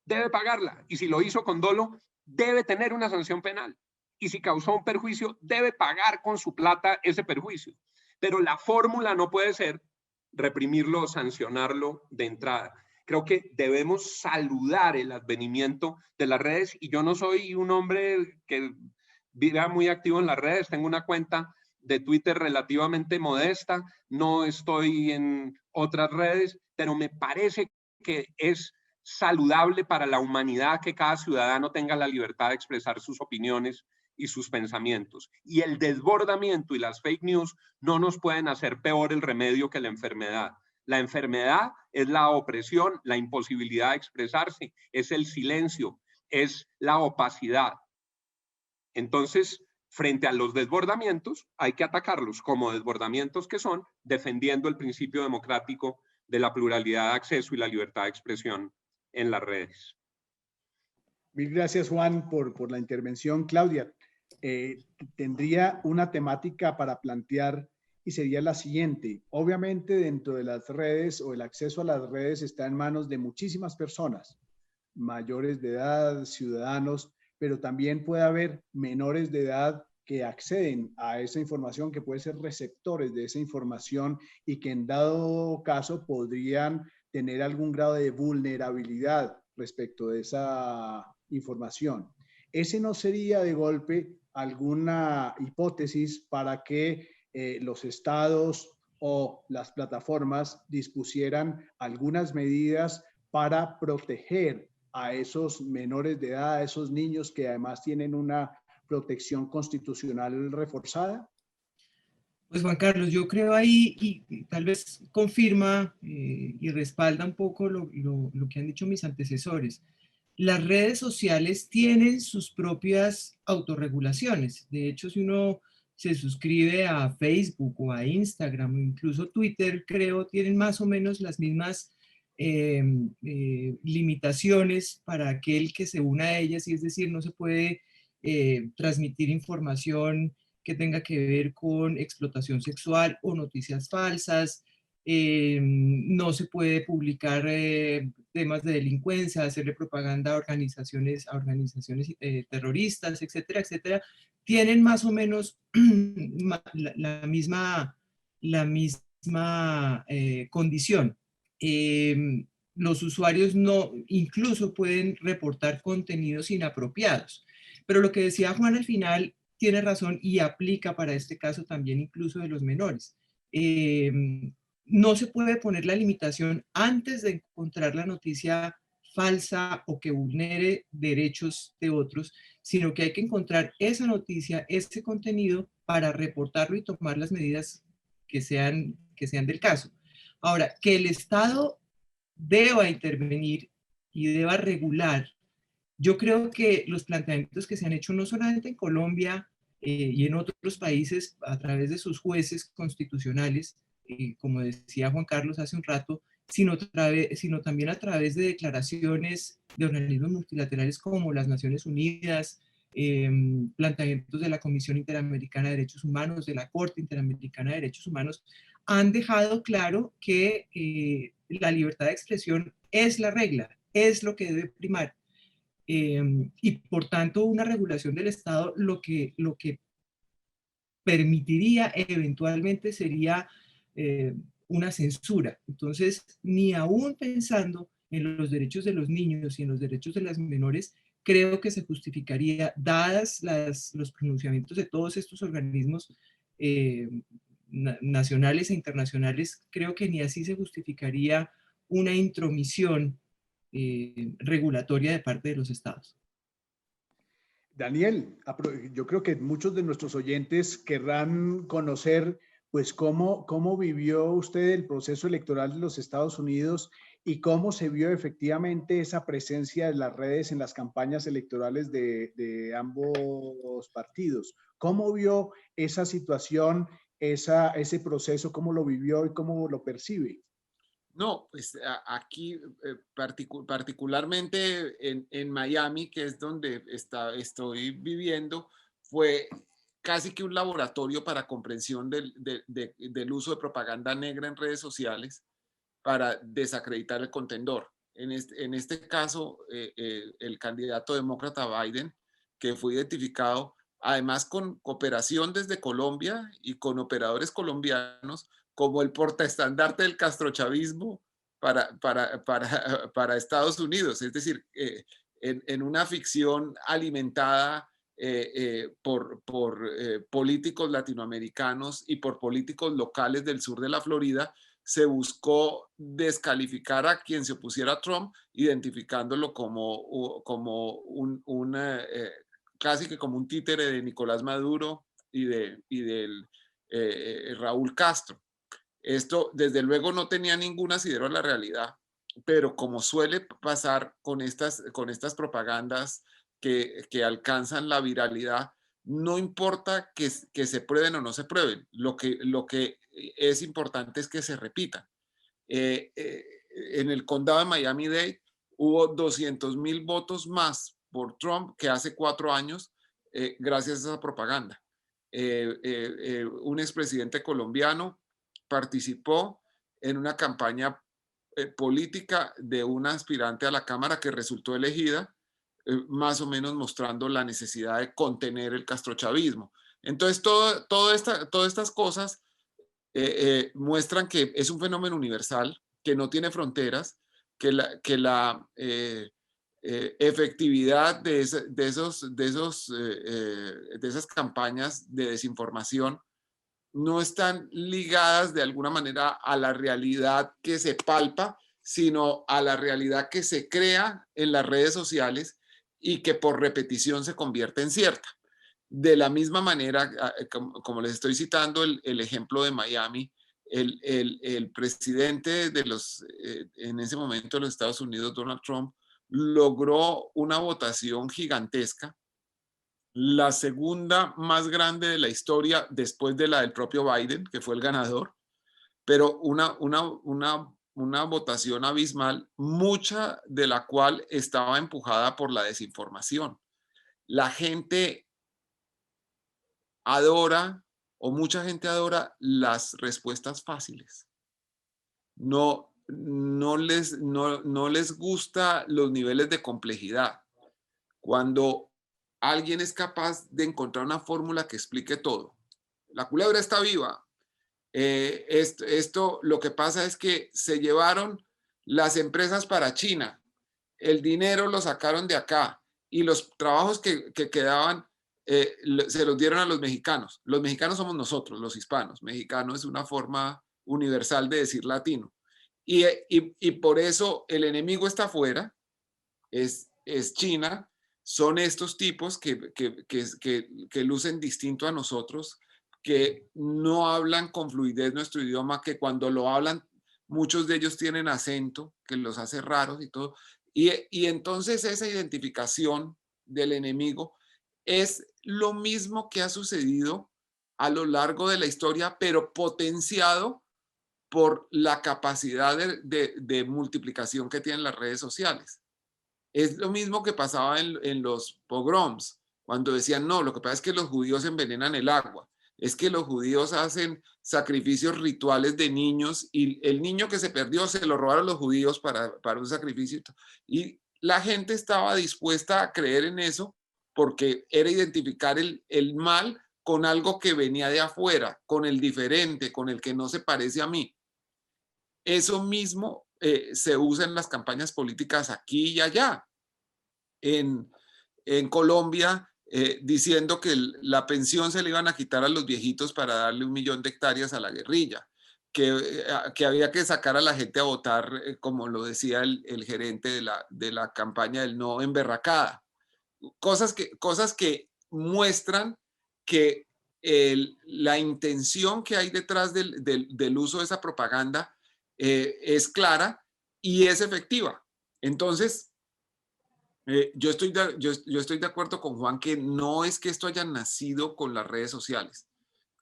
debe pagarla. Y si lo hizo con dolo, debe tener una sanción penal. Y si causó un perjuicio, debe pagar con su plata ese perjuicio. Pero la fórmula no puede ser reprimirlo o sancionarlo de entrada. Creo que debemos saludar el advenimiento de las redes, y yo no soy un hombre que viva muy activo en las redes, tengo una cuenta de Twitter relativamente modesta, no estoy en otras redes, pero me parece que es saludable para la humanidad que cada ciudadano tenga la libertad de expresar sus opiniones y sus pensamientos. Y el desbordamiento y las fake news no nos pueden hacer peor el remedio que la enfermedad. La enfermedad es la opresión, la imposibilidad de expresarse, es el silencio, es la opacidad. Entonces, frente a los desbordamientos, hay que atacarlos como desbordamientos que son, defendiendo el principio democrático de la pluralidad de acceso y la libertad de expresión en las redes. Mil gracias, Juan, por la intervención. Claudia, tendría una temática para plantear y sería la siguiente. Obviamente, dentro de las redes o el acceso a las redes está en manos de muchísimas personas, mayores de edad, ciudadanos, pero también puede haber menores de edad que acceden a esa información, que pueden ser receptores de esa información y que en dado caso podrían tener algún grado de vulnerabilidad respecto de esa información. ¿Ese no sería de golpe alguna hipótesis para que los estados o las plataformas dispusieran algunas medidas para proteger a esos menores de edad, a esos niños que además tienen una protección constitucional reforzada? Pues Juan Carlos, yo creo ahí, y tal vez confirma y respalda un poco lo que han dicho mis antecesores. Las redes sociales tienen sus propias autorregulaciones. De hecho, si uno se suscribe a Facebook o a Instagram o incluso Twitter, creo, tienen más o menos las mismas limitaciones para aquel que se una a ellas, y es decir, no se puede transmitir información que tenga que ver con explotación sexual o noticias falsas, no se puede publicar temas de delincuencia, hacerle propaganda a organizaciones terroristas, etcétera, etcétera. Tienen más o menos la misma condición. Los usuarios no, incluso pueden reportar contenidos inapropiados. Pero lo que decía Juan al final tiene razón y aplica para este caso también incluso de los menores. No se puede poner la limitación antes de encontrar la noticia falsa o que vulnere derechos de otros, sino que hay que encontrar esa noticia, ese contenido para reportarlo y tomar las medidas que sean del caso. Ahora, que el Estado deba intervenir y deba regular, yo creo que los planteamientos que se han hecho no solamente en Colombia y en otros países a través de sus jueces constitucionales, como decía Juan Carlos hace un rato, sino también a través de declaraciones de organismos multilaterales como las Naciones Unidas, planteamientos de la Comisión Interamericana de Derechos Humanos, de la Corte Interamericana de Derechos Humanos, han dejado claro que la libertad de expresión es la regla, es lo que debe primar. Y por tanto una regulación del Estado lo que permitiría eventualmente sería una censura. Entonces, ni aún pensando en los derechos de los niños y en los derechos de las menores, creo que se justificaría, dadas los pronunciamientos de todos estos organismos nacionales e internacionales, creo que ni así se justificaría una intromisión regulatoria de parte de los estados. Daniel, yo creo que muchos de nuestros oyentes querrán conocer pues cómo vivió usted el proceso electoral de los Estados Unidos y cómo se vio efectivamente esa presencia de las redes en las campañas electorales de ambos partidos. ¿Cómo vio esa situación, ese proceso, cómo lo vivió y cómo lo percibe? No, pues aquí particularmente en Miami, que es donde estoy viviendo, fue casi que un laboratorio para comprensión del uso de propaganda negra en redes sociales para desacreditar el contendor. En este caso, el candidato demócrata Biden, que fue identificado además con cooperación desde Colombia y con operadores colombianos, como el portaestandarte del castrochavismo para Estados Unidos. Es decir, en una ficción alimentada por políticos latinoamericanos y por políticos locales del sur de la Florida, se buscó descalificar a quien se opusiera a Trump, identificándolo como casi que como un títere de Nicolás Maduro y del Raúl Castro. Esto, desde luego, no tenía ningún asidero a la realidad, pero como suele pasar con estas propagandas que alcanzan la viralidad, no importa que se prueben o no se prueben, lo que es importante es que se repitan. En el condado de Miami-Dade hubo 200,000 votos más por Trump que hace 4 años, gracias a esa propaganda. Un expresidente colombiano participó en una campaña política de una aspirante a la Cámara que resultó elegida, más o menos mostrando la necesidad de contener el castrochavismo. Entonces, todas estas cosas muestran que es un fenómeno universal, que no tiene fronteras, que la efectividad de esas campañas de desinformación no están ligadas de alguna manera a la realidad que se palpa, sino a la realidad que se crea en las redes sociales y que por repetición se convierte en cierta. De la misma manera, como les estoy citando el ejemplo de Miami, el presidente en ese momento de los Estados Unidos, Donald Trump, logró una votación gigantesca, la segunda más grande de la historia después de la del propio Biden, que fue el ganador, pero una votación abismal, mucha de la cual estaba empujada por la desinformación. La gente adora, o mucha gente adora, las respuestas fáciles. No les gusta los niveles de complejidad. Cuando alguien es capaz de encontrar una fórmula que explique todo. La culebra está viva. Esto lo que pasa es que se llevaron las empresas para China. El dinero lo sacaron de acá y los trabajos que quedaban se los dieron a los mexicanos. Los mexicanos somos nosotros, los hispanos. Mexicano es una forma universal de decir latino. Y por eso el enemigo está afuera, es China. Son estos tipos que lucen distinto a nosotros, que no hablan con fluidez nuestro idioma, que cuando lo hablan, muchos de ellos tienen acento, que los hace raros y todo. Y entonces esa identificación del enemigo es lo mismo que ha sucedido a lo largo de la historia, pero potenciado por la capacidad de multiplicación que tienen las redes sociales. Es lo mismo que pasaba en los pogroms, cuando decían, no, lo que pasa es que los judíos envenenan el agua, es que los judíos hacen sacrificios rituales de niños y el niño que se perdió se lo robaron los judíos para un sacrificio. Y la gente estaba dispuesta a creer en eso porque era identificar el mal con algo que venía de afuera, con el diferente, con el que no se parece a mí. Eso mismo se usa en las campañas políticas aquí y allá. En Colombia, diciendo que la pensión se le iban a quitar a los viejitos para darle 1 millón de hectáreas a la guerrilla, que había que sacar a la gente a votar, como lo decía el gerente de la campaña del no emberracada. Cosas que muestran que la intención que hay detrás del uso de esa propaganda es clara y es efectiva. Entonces, yo estoy de acuerdo con Juan que no es que esto haya nacido con las redes sociales,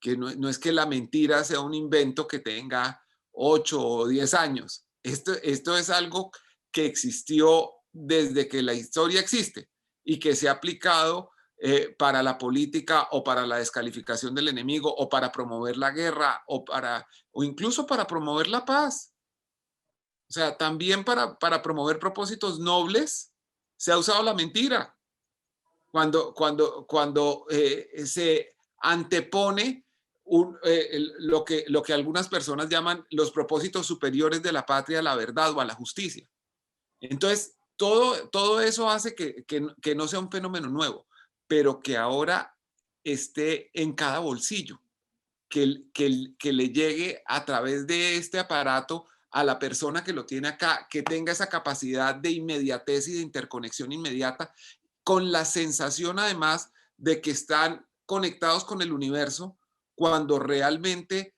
que no es que la mentira sea un invento que tenga 8 o 10 años. Esto es algo que existió desde que la historia existe y que se ha aplicado para la política o para la descalificación del enemigo o para promover la guerra o incluso para promover la paz. O sea, también para promover propósitos nobles se ha usado la mentira. Cuando se antepone lo que algunas personas llaman los propósitos superiores de la patria a la verdad o a la justicia. Entonces, todo eso hace que no sea un fenómeno nuevo, pero que ahora esté en cada bolsillo, que le llegue a través de este aparato a la persona que lo tiene acá, que tenga esa capacidad de inmediatez y de interconexión inmediata, con la sensación además de que están conectados con el universo, cuando realmente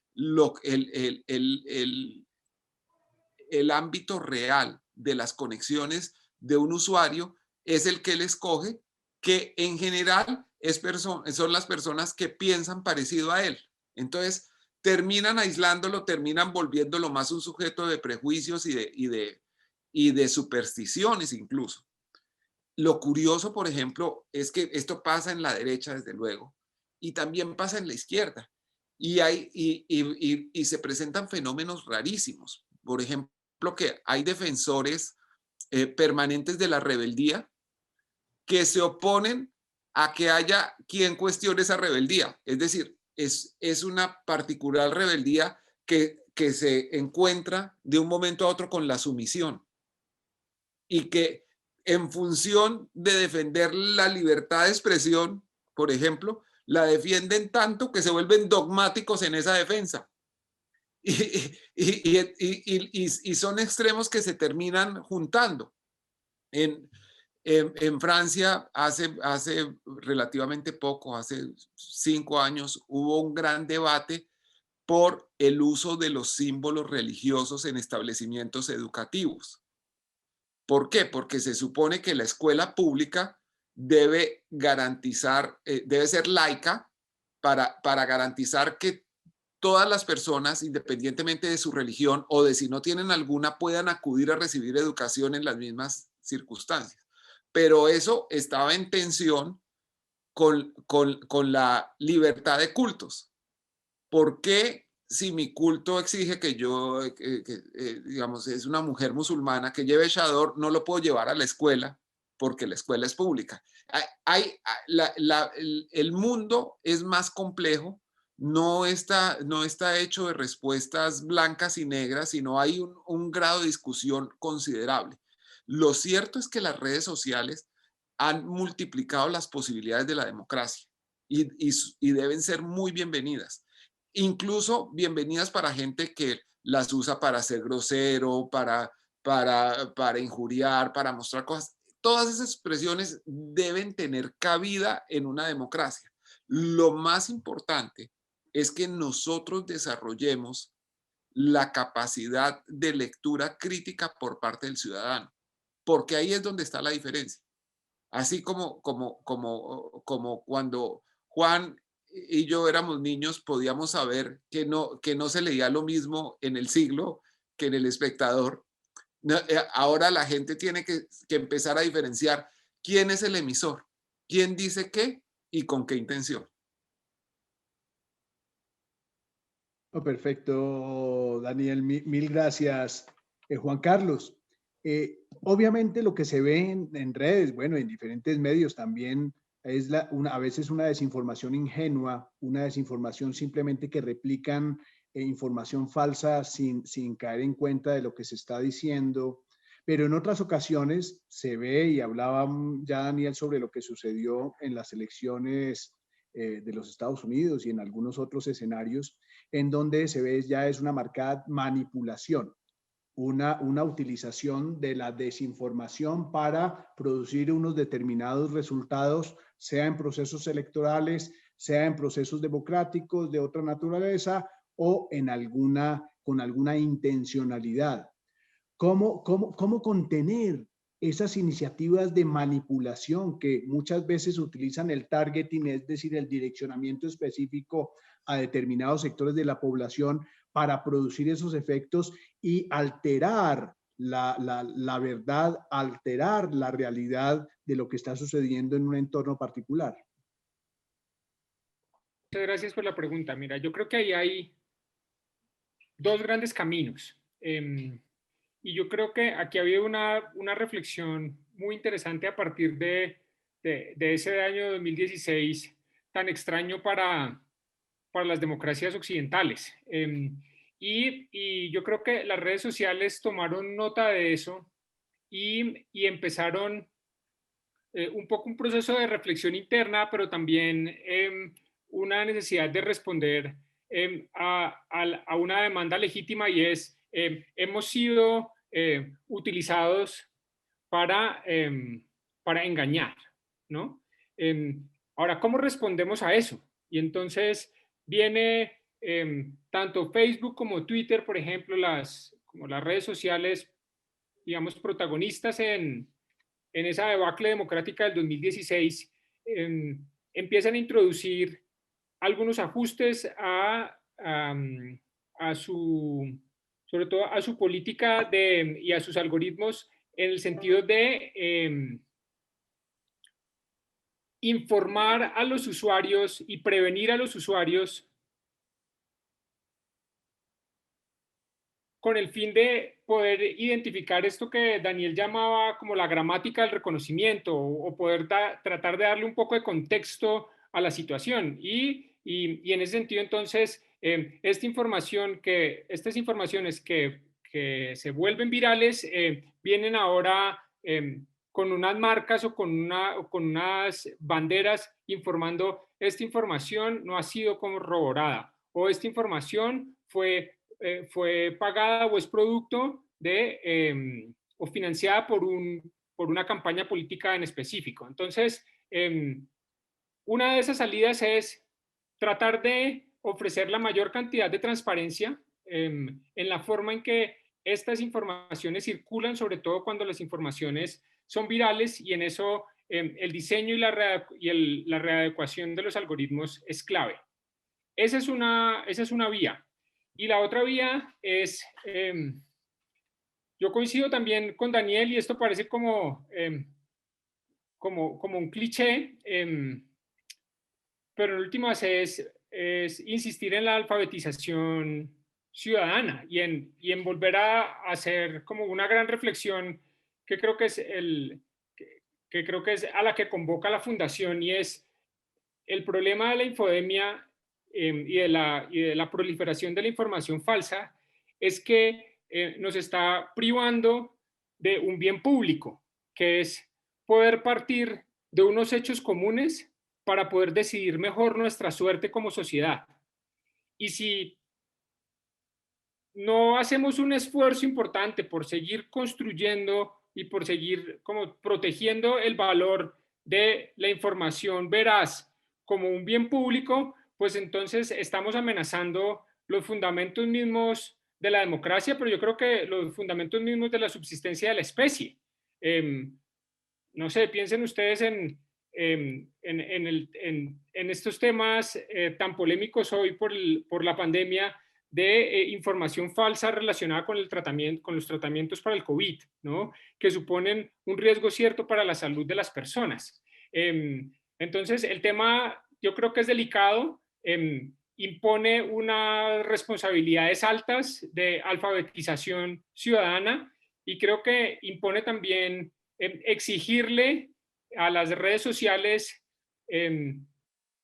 el ámbito real de las conexiones de un usuario es el que él escoge, que en general son las personas que piensan parecido a él. Entonces, terminan aislándolo, terminan volviéndolo más un sujeto de prejuicios y de supersticiones incluso. Lo curioso, por ejemplo, es que esto pasa en la derecha, desde luego, y también pasa en la izquierda. Y se presentan fenómenos rarísimos. Por ejemplo, que hay defensores permanentes de la rebeldía que se oponen a que haya quien cuestione esa rebeldía. Es decir, es una particular rebeldía que se encuentra de un momento a otro con la sumisión y que en función de defender la libertad de expresión, por ejemplo, la defienden tanto que se vuelven dogmáticos en esa defensa. Y son extremos que se terminan juntando. En Francia, hace relativamente poco, hace 5 años, hubo un gran debate por el uso de los símbolos religiosos en establecimientos educativos. ¿Por qué? Porque se supone que la escuela pública debe garantizar, debe ser laica para garantizar que todas las personas, independientemente de su religión o de si no tienen alguna, puedan acudir a recibir educación en las mismas circunstancias. Pero eso estaba en tensión con la libertad de cultos. ¿Por qué si mi culto exige que yo, digamos, es una mujer musulmana que lleve chador, no lo puedo llevar a la escuela porque la escuela es pública? El mundo es más complejo, no está hecho de respuestas blancas y negras, sino hay un grado de discusión considerable. Lo cierto es que las redes sociales han multiplicado las posibilidades de la democracia y deben ser muy bienvenidas. Incluso bienvenidas para gente que las usa para ser grosero, para injuriar, para mostrar cosas. Todas esas expresiones deben tener cabida en una democracia. Lo más importante es que nosotros desarrollemos la capacidad de lectura crítica por parte del ciudadano, porque ahí es donde está la diferencia. Así como cuando Juan y yo éramos niños, podíamos saber que no se leía lo mismo en El Siglo que en El Espectador. Ahora la gente tiene que empezar a diferenciar quién es el emisor, quién dice qué y con qué intención. Oh, perfecto, Daniel. Mil gracias, Juan Carlos. Obviamente lo que se ve en redes, bueno, en diferentes medios también es a veces una desinformación ingenua, una desinformación simplemente que replican información falsa sin caer en cuenta de lo que se está diciendo. Pero en otras ocasiones se ve, y hablaba ya Daniel sobre lo que sucedió en las elecciones de los Estados Unidos y en algunos otros escenarios, en donde se ve ya es una marcada manipulación, una utilización de la desinformación para producir unos determinados resultados, sea en procesos electorales, sea en procesos democráticos de otra naturaleza o con alguna intencionalidad. ¿Cómo contener esas iniciativas de manipulación que muchas veces utilizan el targeting, es decir, el direccionamiento específico a determinados sectores de la población para producir esos efectos y alterar la verdad, alterar la realidad de lo que está sucediendo en un entorno particular? Muchas gracias por la pregunta. Mira, yo creo que ahí hay dos grandes caminos. Y yo creo que aquí ha habido una reflexión muy interesante a partir de ese año 2016 tan extraño para las democracias occidentales. Y yo creo que las redes sociales tomaron nota de eso y empezaron un poco un proceso de reflexión interna, pero también una necesidad de responder a una demanda legítima, y es, hemos sido utilizados para engañar, ¿no? Ahora, ¿cómo respondemos a eso? Y entonces viene tanto Facebook como Twitter, por ejemplo, como las redes sociales, digamos, protagonistas en esa debacle democrática del 2016, empiezan a introducir algunos ajustes sobre todo a su política y a sus algoritmos, en el sentido de informar a los usuarios y prevenir a los usuarios con el fin de poder identificar esto que Daniel llamaba como la gramática del reconocimiento, o poder tratar de darle un poco de contexto a la situación. Y en ese sentido, entonces, estas informaciones que se vuelven virales vienen ahora con unas marcas o con unas banderas informando: esta información no ha sido corroborada, o esta información fue pagada o es producto de o financiada por una campaña política en específico. Entonces, una de esas salidas es tratar de ofrecer la mayor cantidad de transparencia en la forma en que estas informaciones circulan, sobre todo cuando las informaciones son virales, y en eso el diseño y la readecuación de los algoritmos es clave. Esa es una vía. Y la otra vía es, yo coincido también con Daniel, y esto parece como un cliché, pero en últimas es insistir en la alfabetización ciudadana y en volver a hacer como una gran reflexión que creo que es que creo que es a la que convoca la Fundación, y es el problema de la infodemia y de la proliferación de la información falsa. Es que nos está privando de un bien público, que es poder partir de unos hechos comunes para poder decidir mejor nuestra suerte como sociedad. Y si no hacemos un esfuerzo importante por seguir construyendo y por seguir como protegiendo el valor de la información veraz como un bien público, pues entonces estamos amenazando los fundamentos mismos de la democracia, pero yo creo que los fundamentos mismos de la subsistencia de la especie. No sé, piensen ustedes en estos temas tan polémicos hoy por la pandemia, de información falsa relacionada con los tratamientos para el COVID, ¿no? Que suponen un riesgo cierto para la salud de las personas. Entonces, el tema yo creo que es delicado, impone unas responsabilidades altas de alfabetización ciudadana, y creo que impone también exigirle a las redes sociales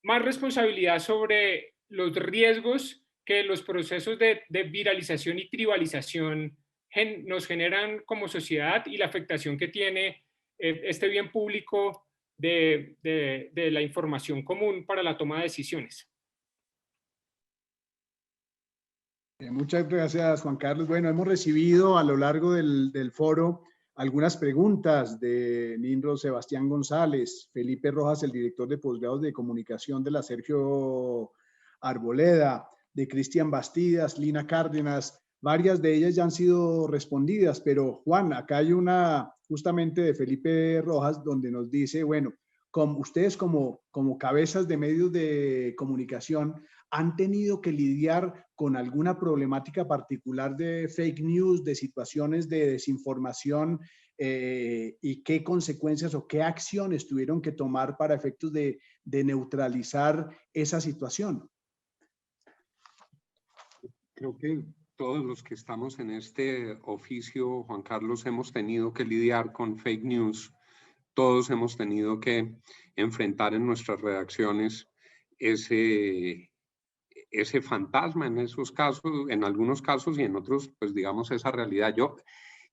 más responsabilidad sobre los riesgos que los procesos de viralización y tribalización nos generan como sociedad, y la afectación que tiene este bien público de la información común para la toma de decisiones. Muchas gracias, Juan Carlos. Bueno, hemos recibido a lo largo del foro algunas preguntas de Ninro Sebastián González, Felipe Rojas, el director de posgrados de comunicación de la Sergio Arboleda, de Cristian Bastidas, Lina Cárdenas. Varias de ellas ya han sido respondidas, pero Juan, acá hay una justamente de Felipe Rojas donde nos dice, bueno, como ustedes como cabezas de medios de comunicación han tenido que lidiar con alguna problemática particular de fake news, de situaciones de desinformación, y qué consecuencias o qué acciones tuvieron que tomar para efectos de neutralizar esa situación. Creo que todos los que estamos en este oficio, Juan Carlos, hemos tenido que lidiar con fake news. Todos hemos tenido que enfrentar en nuestras redacciones ese fantasma en esos casos, en algunos casos, y en otros, pues digamos, esa realidad. Yo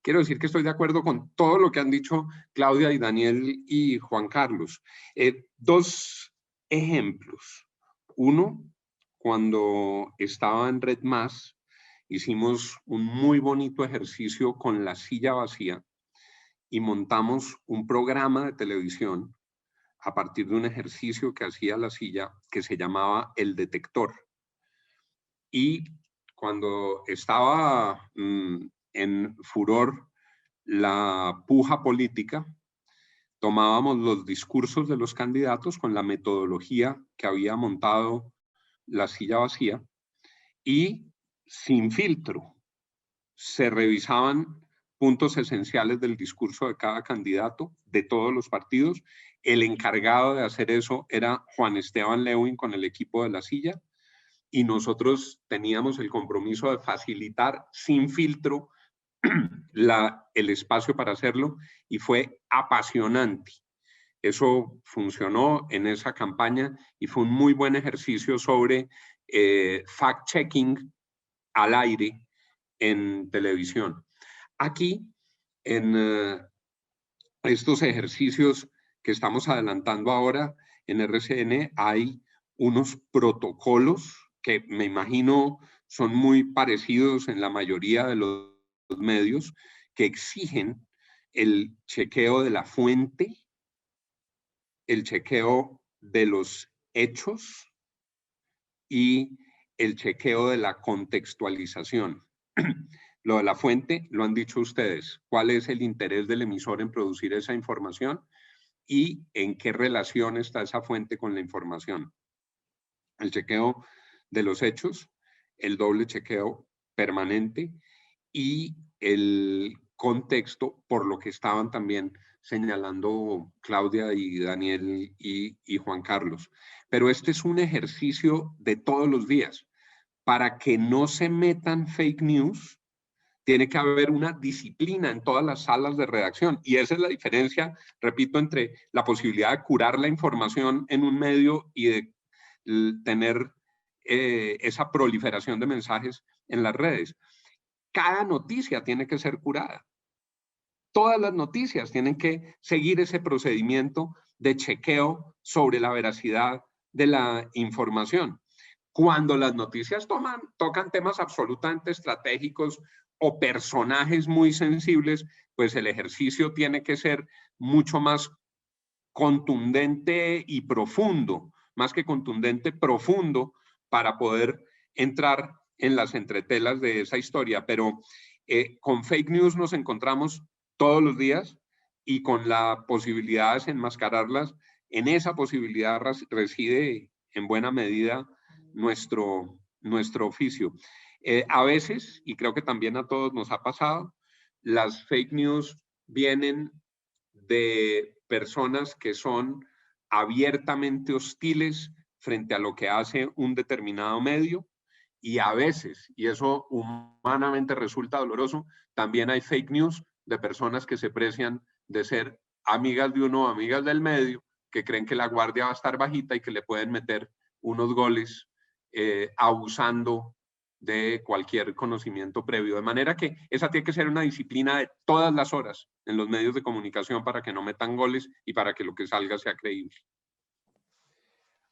quiero decir que estoy de acuerdo con todo lo que han dicho Claudia y Daniel y Juan Carlos. Dos ejemplos. Uno, cuando estaba en Red Más, hicimos un muy bonito ejercicio con la silla vacía y montamos un programa de televisión a partir de un ejercicio que hacía la silla que se llamaba El Detector. y cuando estaba en furor la puja política, tomábamos los discursos de los candidatos con la metodología que había montado La Silla Vacía y sin filtro se revisaban puntos esenciales del discurso de cada candidato de todos los partidos. El encargado de hacer eso era Juan Esteban Lewin con el equipo de La Silla, y nosotros teníamos el compromiso de facilitar sin filtro el espacio para hacerlo, y fue apasionante. Eso funcionó en esa campaña y fue un muy buen ejercicio sobre fact-checking al aire en televisión. Aquí, en estos ejercicios que estamos adelantando ahora en RCN, hay unos protocolos que me imagino son muy parecidos en la mayoría de los medios, que exigen el chequeo de la fuente, el chequeo de los hechos y el chequeo de la contextualización. Lo de la fuente lo han dicho ustedes. ¿Cuál es el interés del emisor en producir esa información y en qué relación está esa fuente con la información? El chequeo de los hechos, el doble chequeo permanente y el contexto, por lo que estaban también señalando Claudia y Daniel y Juan Carlos. Pero este es un ejercicio de todos los días. Para que no se metan fake news, tiene que haber una disciplina en todas las salas de redacción. Y esa es la diferencia, repito, entre la posibilidad de curar la información en un medio y de tener esa proliferación de mensajes en las redes. Cada noticia tiene que ser curada. Todas las noticias tienen que seguir ese procedimiento de chequeo sobre la veracidad de la información. Cuando las noticias tocan temas absolutamente estratégicos o personajes muy sensibles, pues el ejercicio tiene que ser mucho más contundente y profundo, más que contundente, profundo, para poder entrar en las entretelas de esa historia. Pero con fake news nos encontramos todos los días, y con la posibilidad de desenmascararlas, en esa posibilidad reside en buena medida nuestro oficio. A veces, y creo que también a todos nos ha pasado, las fake news vienen de personas que son abiertamente hostiles frente a lo que hace un determinado medio, y a veces, y eso humanamente resulta doloroso, también hay fake news de personas que se precian de ser amigas de uno o amigas del medio, que creen que la guardia va a estar bajita y que le pueden meter unos goles abusando de cualquier conocimiento previo. De manera que esa tiene que ser una disciplina de todas las horas en los medios de comunicación para que no metan goles y para que lo que salga sea creíble.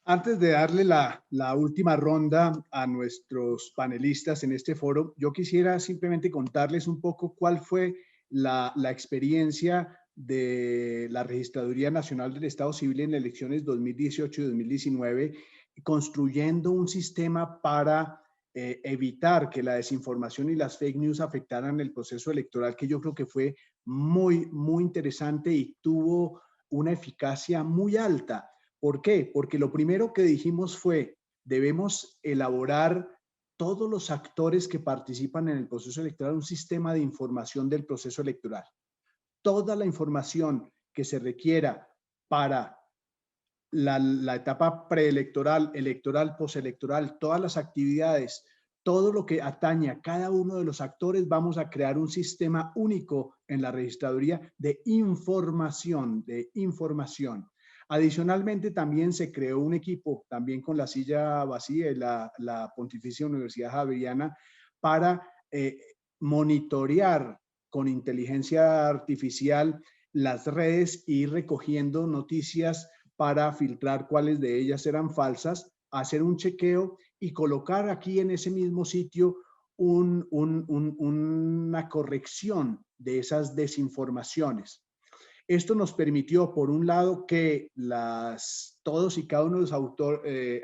Antes de darle la última ronda a nuestros panelistas en este foro, yo quisiera simplemente contarles un poco cuál fue la experiencia de la Registraduría Nacional del Estado Civil en elecciones 2018 y 2019, construyendo un sistema para evitar que la desinformación y las fake news afectaran el proceso electoral, que yo creo que fue muy, muy interesante y tuvo una eficacia muy alta. ¿Por qué? Porque lo primero que dijimos fue, debemos elaborar todos los actores que participan en el proceso electoral un sistema de información del proceso electoral. Toda la información que se requiera para la etapa preelectoral, electoral, postelectoral, todas las actividades, todo lo que atañe a cada uno de los actores, vamos a crear un sistema único en la registraduría de información, Adicionalmente, también se creó un equipo, también con La Silla Vacía y la Pontificia Universidad Javeriana, para monitorear con inteligencia artificial las redes y ir recogiendo noticias para filtrar cuáles de ellas eran falsas, hacer un chequeo y colocar aquí en ese mismo sitio una corrección de esas desinformaciones. Esto nos permitió, por un lado, que las todos y cada uno de los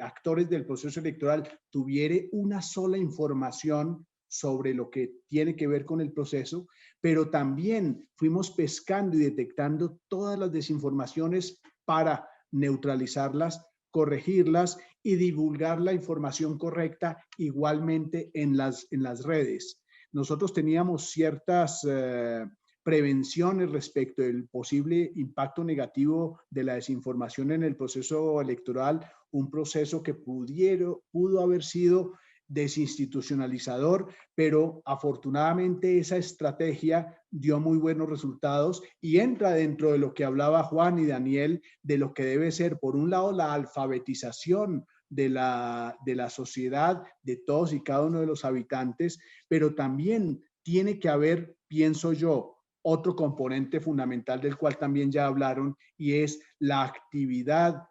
actores del proceso electoral tuviera una sola información sobre lo que tiene que ver con el proceso, pero también fuimos pescando y detectando todas las desinformaciones para neutralizarlas, corregirlas y divulgar la información correcta igualmente en las redes. Nosotros teníamos ciertas prevenciones respecto del posible impacto negativo de la desinformación en el proceso electoral, un proceso que pudo haber sido desinstitucionalizador, pero afortunadamente esa estrategia dio muy buenos resultados y entra dentro de lo que hablaba Juan y Daniel, de lo que debe ser, por un lado, la alfabetización de la sociedad, de todos y cada uno de los habitantes, pero también tiene que haber, pienso yo, otro componente fundamental del cual también ya hablaron, y es la actividad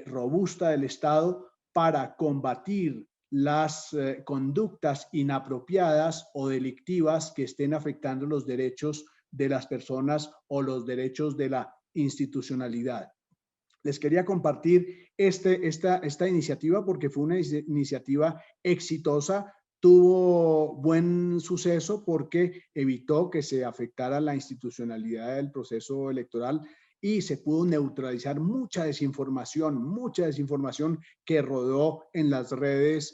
robusta del Estado para combatir las conductas inapropiadas o delictivas que estén afectando los derechos de las personas o los derechos de la institucionalidad. Les quería compartir esta iniciativa porque fue una iniciativa exitosa, tuvo buen suceso porque evitó que se afectara la institucionalidad del proceso electoral y se pudo neutralizar mucha desinformación que rodó en las redes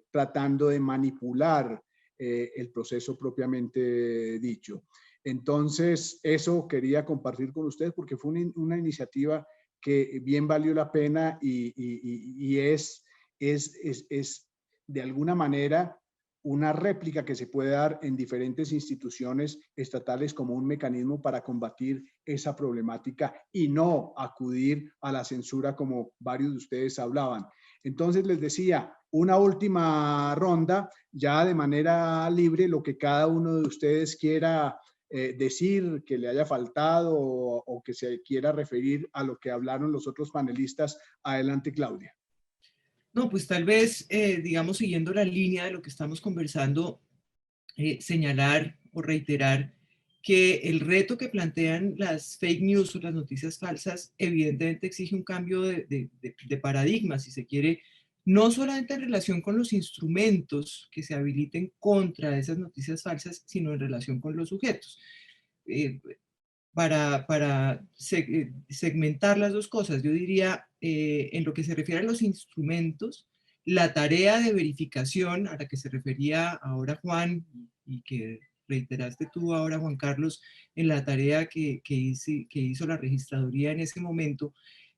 tratando de manipular el proceso propiamente dicho. Entonces, eso quería compartir con ustedes porque fue una iniciativa que bien valió la pena y es de alguna manera una réplica que se puede dar en diferentes instituciones estatales como un mecanismo para combatir esa problemática y no acudir a la censura como varios de ustedes hablaban. Entonces les decía, una última ronda, ya de manera libre, lo que cada uno de ustedes quiera decir, que le haya faltado o que se quiera referir a lo que hablaron los otros panelistas. Adelante, Claudia. No, pues tal vez, digamos, siguiendo la línea de lo que estamos conversando, señalar o reiterar que el reto que plantean las fake news o las noticias falsas evidentemente exige un cambio de paradigma, si se quiere, no solamente en relación con los instrumentos que se habiliten contra esas noticias falsas, sino en relación con los sujetos. Para segmentar las dos cosas, yo diría, en lo que se refiere a los instrumentos, la tarea de verificación a la que se refería ahora Juan y que reiteraste tú ahora, Juan Carlos, en la tarea que hizo la registraduría en ese momento,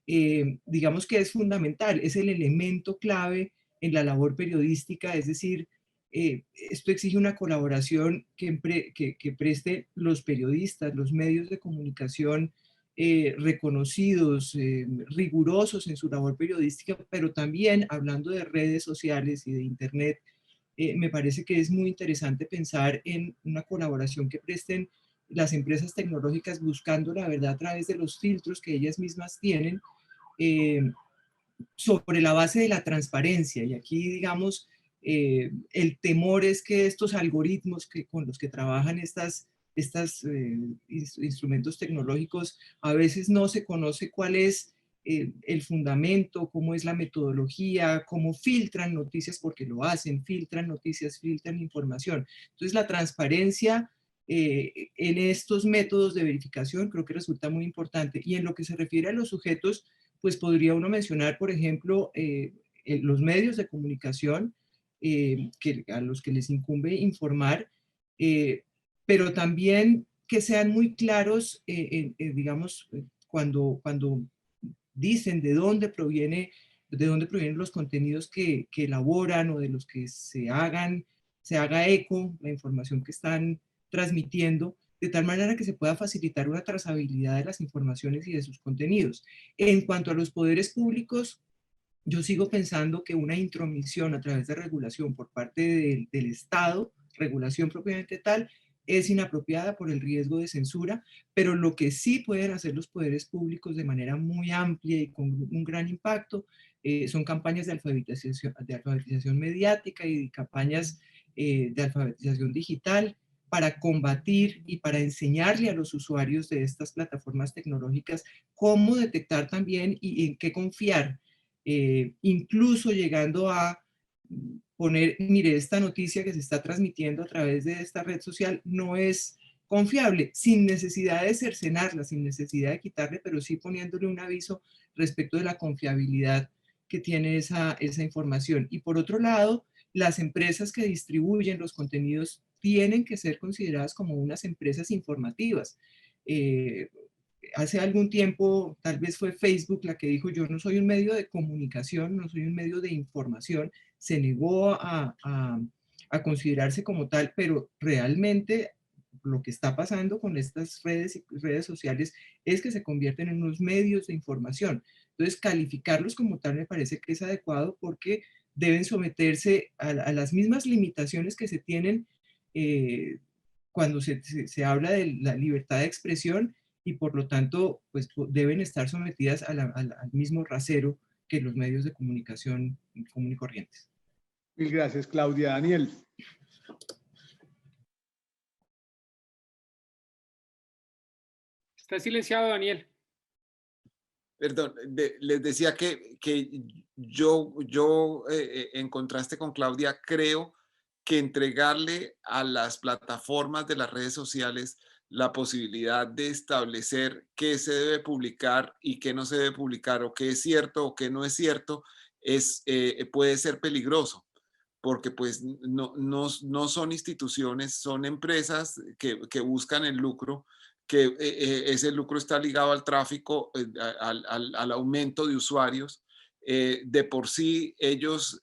digamos que es fundamental, es el elemento clave en la labor periodística, es decir, esto exige una colaboración que preste los periodistas, los medios de comunicación reconocidos, rigurosos en su labor periodística, pero también hablando de redes sociales y de Internet, me parece que es muy interesante pensar en una colaboración que presten las empresas tecnológicas buscando la verdad a través de los filtros que ellas mismas tienen sobre la base de la transparencia. Y aquí, digamos, el temor es que estos algoritmos con los que trabajan estos instrumentos tecnológicos, a veces no se conoce cuál es el fundamento, cómo es la metodología, cómo filtran noticias, porque lo hacen, filtran noticias, filtran información. Entonces la transparencia en estos métodos de verificación creo que resulta muy importante. Y en lo que se refiere a los sujetos, pues podría uno mencionar, por ejemplo, los medios de comunicación a los que les incumbe informar, pero también que sean muy claros, digamos, cuando dicen de dónde provienen los contenidos que elaboran o de los que se haga eco la información que están transmitiendo, de tal manera que se pueda facilitar una trazabilidad de las informaciones y de sus contenidos. En cuanto a los poderes públicos, yo sigo pensando que una intromisión a través de regulación por parte del Estado, regulación propiamente tal, es inapropiada por el riesgo de censura, pero lo que sí pueden hacer los poderes públicos de manera muy amplia y con un gran impacto son campañas de alfabetización mediática y campañas de alfabetización digital para combatir y para enseñarle a los usuarios de estas plataformas tecnológicas cómo detectar también y en qué confiar, incluso llegando a poner, mire, esta noticia que se está transmitiendo a través de esta red social no es confiable, sin necesidad de cercenarla, sin necesidad de quitarle, pero sí poniéndole un aviso respecto de la confiabilidad que tiene esa información. Y por otro lado, las empresas que distribuyen los contenidos tienen que ser consideradas como unas empresas informativas. Hace algún tiempo, tal vez fue Facebook la que dijo, yo no soy un medio de comunicación, no soy un medio de información, se negó a considerarse como tal, pero realmente lo que está pasando con estas redes sociales es que se convierten en unos medios de información. Entonces, calificarlos como tal me parece que es adecuado porque deben someterse a las mismas limitaciones que se tienen cuando se habla de la libertad de expresión y por lo tanto pues, deben estar sometidas al mismo rasero que los medios de comunicación común y corrientes. Mil gracias, Claudia. Daniel. Está silenciado, Daniel. Perdón, les decía que yo en contraste con Claudia, creo que entregarle a las plataformas de las redes sociales la posibilidad de establecer qué se debe publicar y qué no se debe publicar, o qué es cierto o qué no es cierto, puede ser peligroso, porque pues no son instituciones, son empresas que buscan el lucro, que ese lucro está ligado al tráfico, al aumento de usuarios. De por sí, ellos,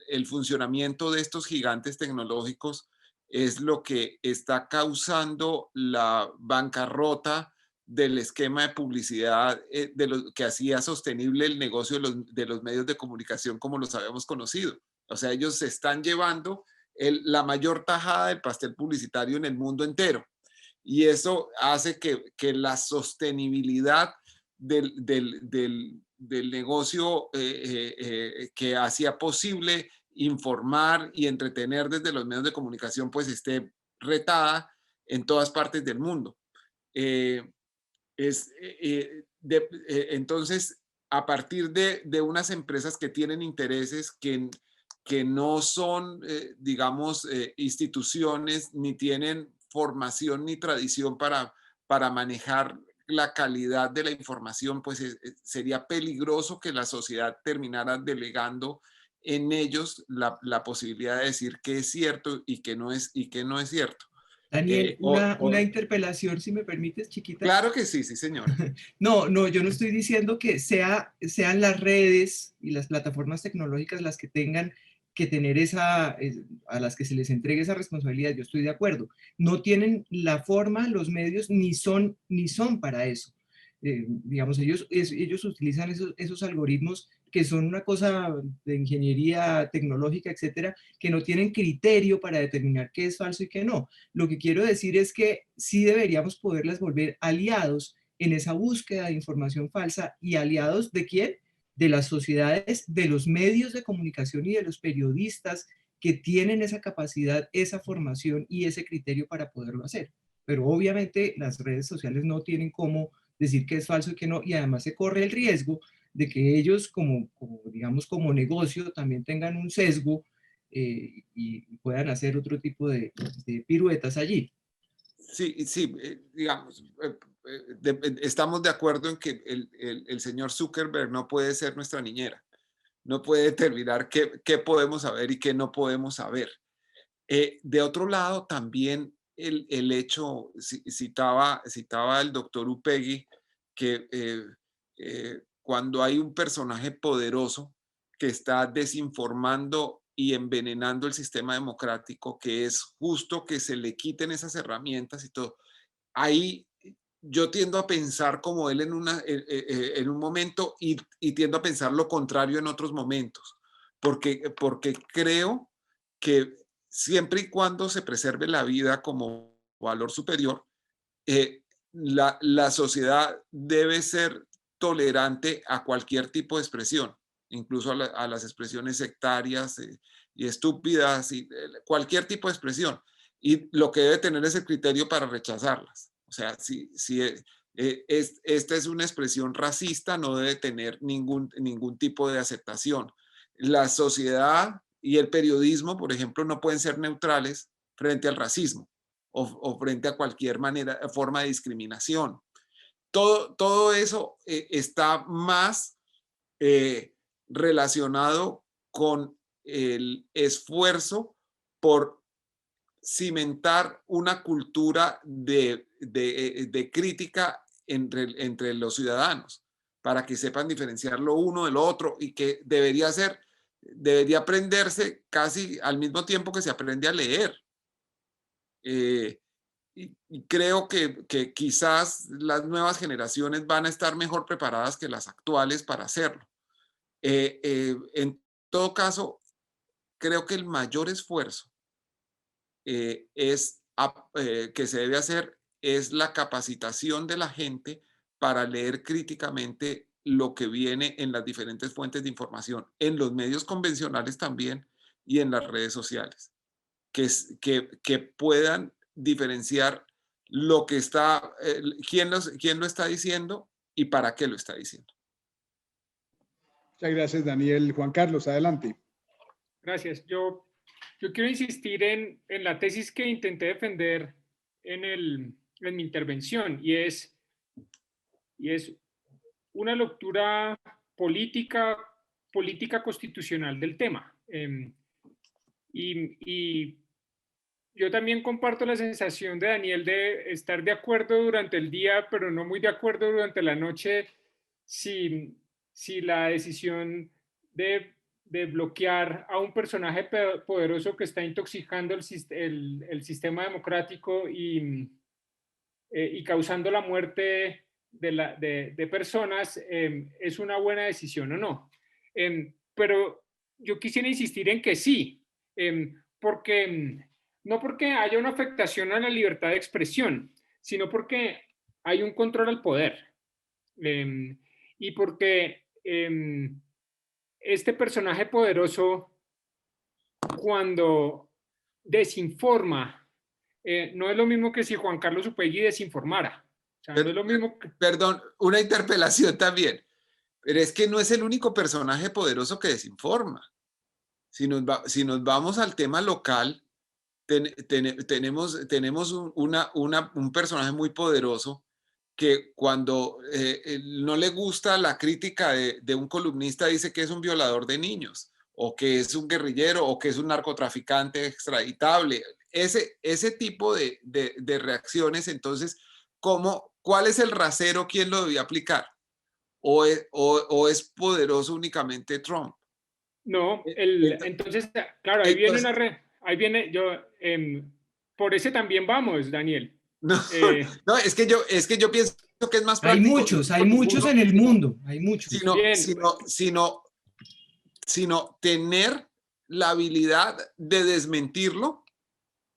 el funcionamiento de estos gigantes tecnológicos es lo que está causando la bancarrota del esquema de publicidad que hacía sostenible el negocio de los medios de comunicación como los habíamos conocido. O sea, ellos se están llevando la mayor tajada del pastel publicitario en el mundo entero. Y eso hace que la sostenibilidad del negocio que hacía posible informar y entretener desde los medios de comunicación, pues esté retada en todas partes del mundo. Entonces, a partir de unas empresas que tienen intereses que no son, digamos, instituciones, ni tienen formación ni tradición para manejar la calidad de la información, pues sería peligroso que la sociedad terminara delegando en ellos la posibilidad de decir qué es cierto y qué no es cierto. Daniel, una interpelación, si me permites, chiquita. Claro que sí, sí, señor. No, yo no estoy diciendo que sean las redes y las plataformas tecnológicas las que tengan que tener a las que se les entregue esa responsabilidad. Yo estoy de acuerdo. No tienen la forma, los medios, ni son para eso. Digamos, ellos utilizan esos algoritmos que son una cosa de ingeniería tecnológica, etcétera, que no tienen criterio para determinar qué es falso y qué no. Lo que quiero decir es que sí deberíamos poderlas volver aliados en esa búsqueda de información falsa. ¿Y aliados de quién? De las sociedades, de los medios de comunicación y de los periodistas que tienen esa capacidad, esa formación y ese criterio para poderlo hacer. Pero obviamente las redes sociales no tienen cómo decir que es falso y que no, y además se corre el riesgo de que ellos digamos, como negocio también tengan un sesgo y puedan hacer otro tipo de piruetas allí. Sí, digamos, estamos de acuerdo en que el señor Zuckerberg no puede ser nuestra niñera, no puede determinar qué podemos saber y qué no podemos saber. De otro lado, también el hecho, citaba el doctor Upegui, que cuando hay un personaje poderoso que está desinformando y envenenando el sistema democrático, que es justo que se le quiten esas herramientas y todo. Ahí yo tiendo a pensar como él en un momento y tiendo a pensar lo contrario en otros momentos, porque creo que siempre y cuando se preserve la vida como valor superior, la sociedad debe ser tolerante a cualquier tipo de expresión, incluso a las expresiones sectarias y estúpidas, y cualquier tipo de expresión. y lo que debe tener es el criterio para rechazarlas. O sea, si esta es una expresión racista, no debe tener ningún tipo de aceptación. La sociedad y el periodismo, por ejemplo, no pueden ser neutrales frente al racismo o frente a cualquier forma de discriminación. Todo eso está más relacionado con el esfuerzo por cimentar una cultura de crítica entre los ciudadanos, para que sepan diferenciar lo uno de lo otro, y que debería aprenderse casi al mismo tiempo que se aprende a leer. Y creo que quizás las nuevas generaciones van a estar mejor preparadas que las actuales para hacerlo. En todo caso, creo que el mayor esfuerzo que se debe hacer es la capacitación de la gente para leer críticamente lo que viene en las diferentes fuentes de información, en los medios convencionales también y en las redes sociales, que puedan diferenciar lo que está, quién lo está diciendo y para qué lo está diciendo. Muchas gracias, Daniel. Juan Carlos, adelante. Gracias. Yo quiero insistir en la tesis que intenté defender en mi intervención, y es una lectura política constitucional del tema. Y yo también comparto la sensación de Daniel de estar de acuerdo durante el día, pero no muy de acuerdo durante la noche, si la decisión de bloquear a un personaje poderoso que está intoxicando el sistema democrático y causando la muerte de personas es una buena decisión o no. Pero yo quisiera insistir en que sí, porque no porque haya una afectación a la libertad de expresión, sino porque hay un control al poder. Y porque este personaje poderoso, cuando desinforma, no es lo mismo que si Juan Carlos Upegui desinformara. O sea, no es lo mismo que... Perdón, una interpelación también. Pero es que no es el único personaje poderoso que desinforma. Si nos vamos al tema local, tenemos un personaje muy poderoso que cuando no le gusta la crítica de un columnista, dice que es un violador de niños, o que es un guerrillero, o que es un narcotraficante extraditable. Ese tipo de reacciones. Entonces, ¿cuál es el rasero? ¿Quién lo debía aplicar? ¿O es poderoso únicamente Trump? No, entonces, claro, ahí viene una red, ahí viene, por ese también vamos, Daniel. No, no, es que yo pienso que es más práctico. Hay muchos en el mundo, hay muchos. Sino tener la habilidad de desmentirlo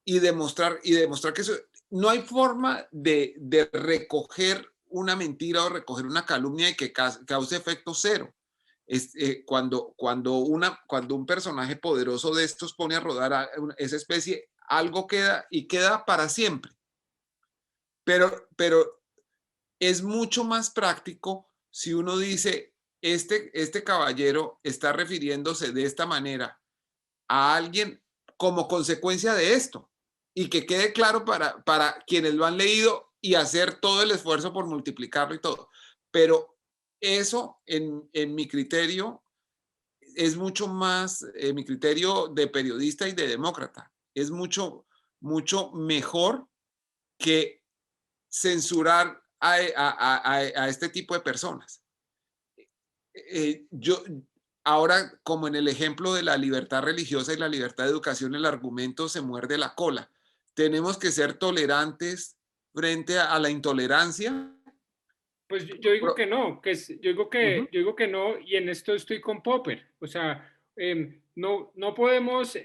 y demostrar que eso, no hay forma de recoger una mentira o recoger una calumnia y que cause efecto cero. Cuando un personaje poderoso de estos pone a rodar esa especie, algo queda para siempre. Pero es mucho más práctico si uno dice, este caballero está refiriéndose de esta manera a alguien como consecuencia de esto, y que quede claro para quienes lo han leído y hacer todo el esfuerzo por multiplicarlo y todo. Pero eso, en mi criterio, es mucho más, mi criterio de periodista y de demócrata, es mucho mejor que censurar a este tipo de personas. Ahora, como en el ejemplo de la libertad religiosa y la libertad de educación, el argumento se muerde la cola. ¿Tenemos que ser tolerantes frente a la intolerancia? Pues yo digo que no, yo digo que no, y en esto estoy con Popper. O sea, no podemos,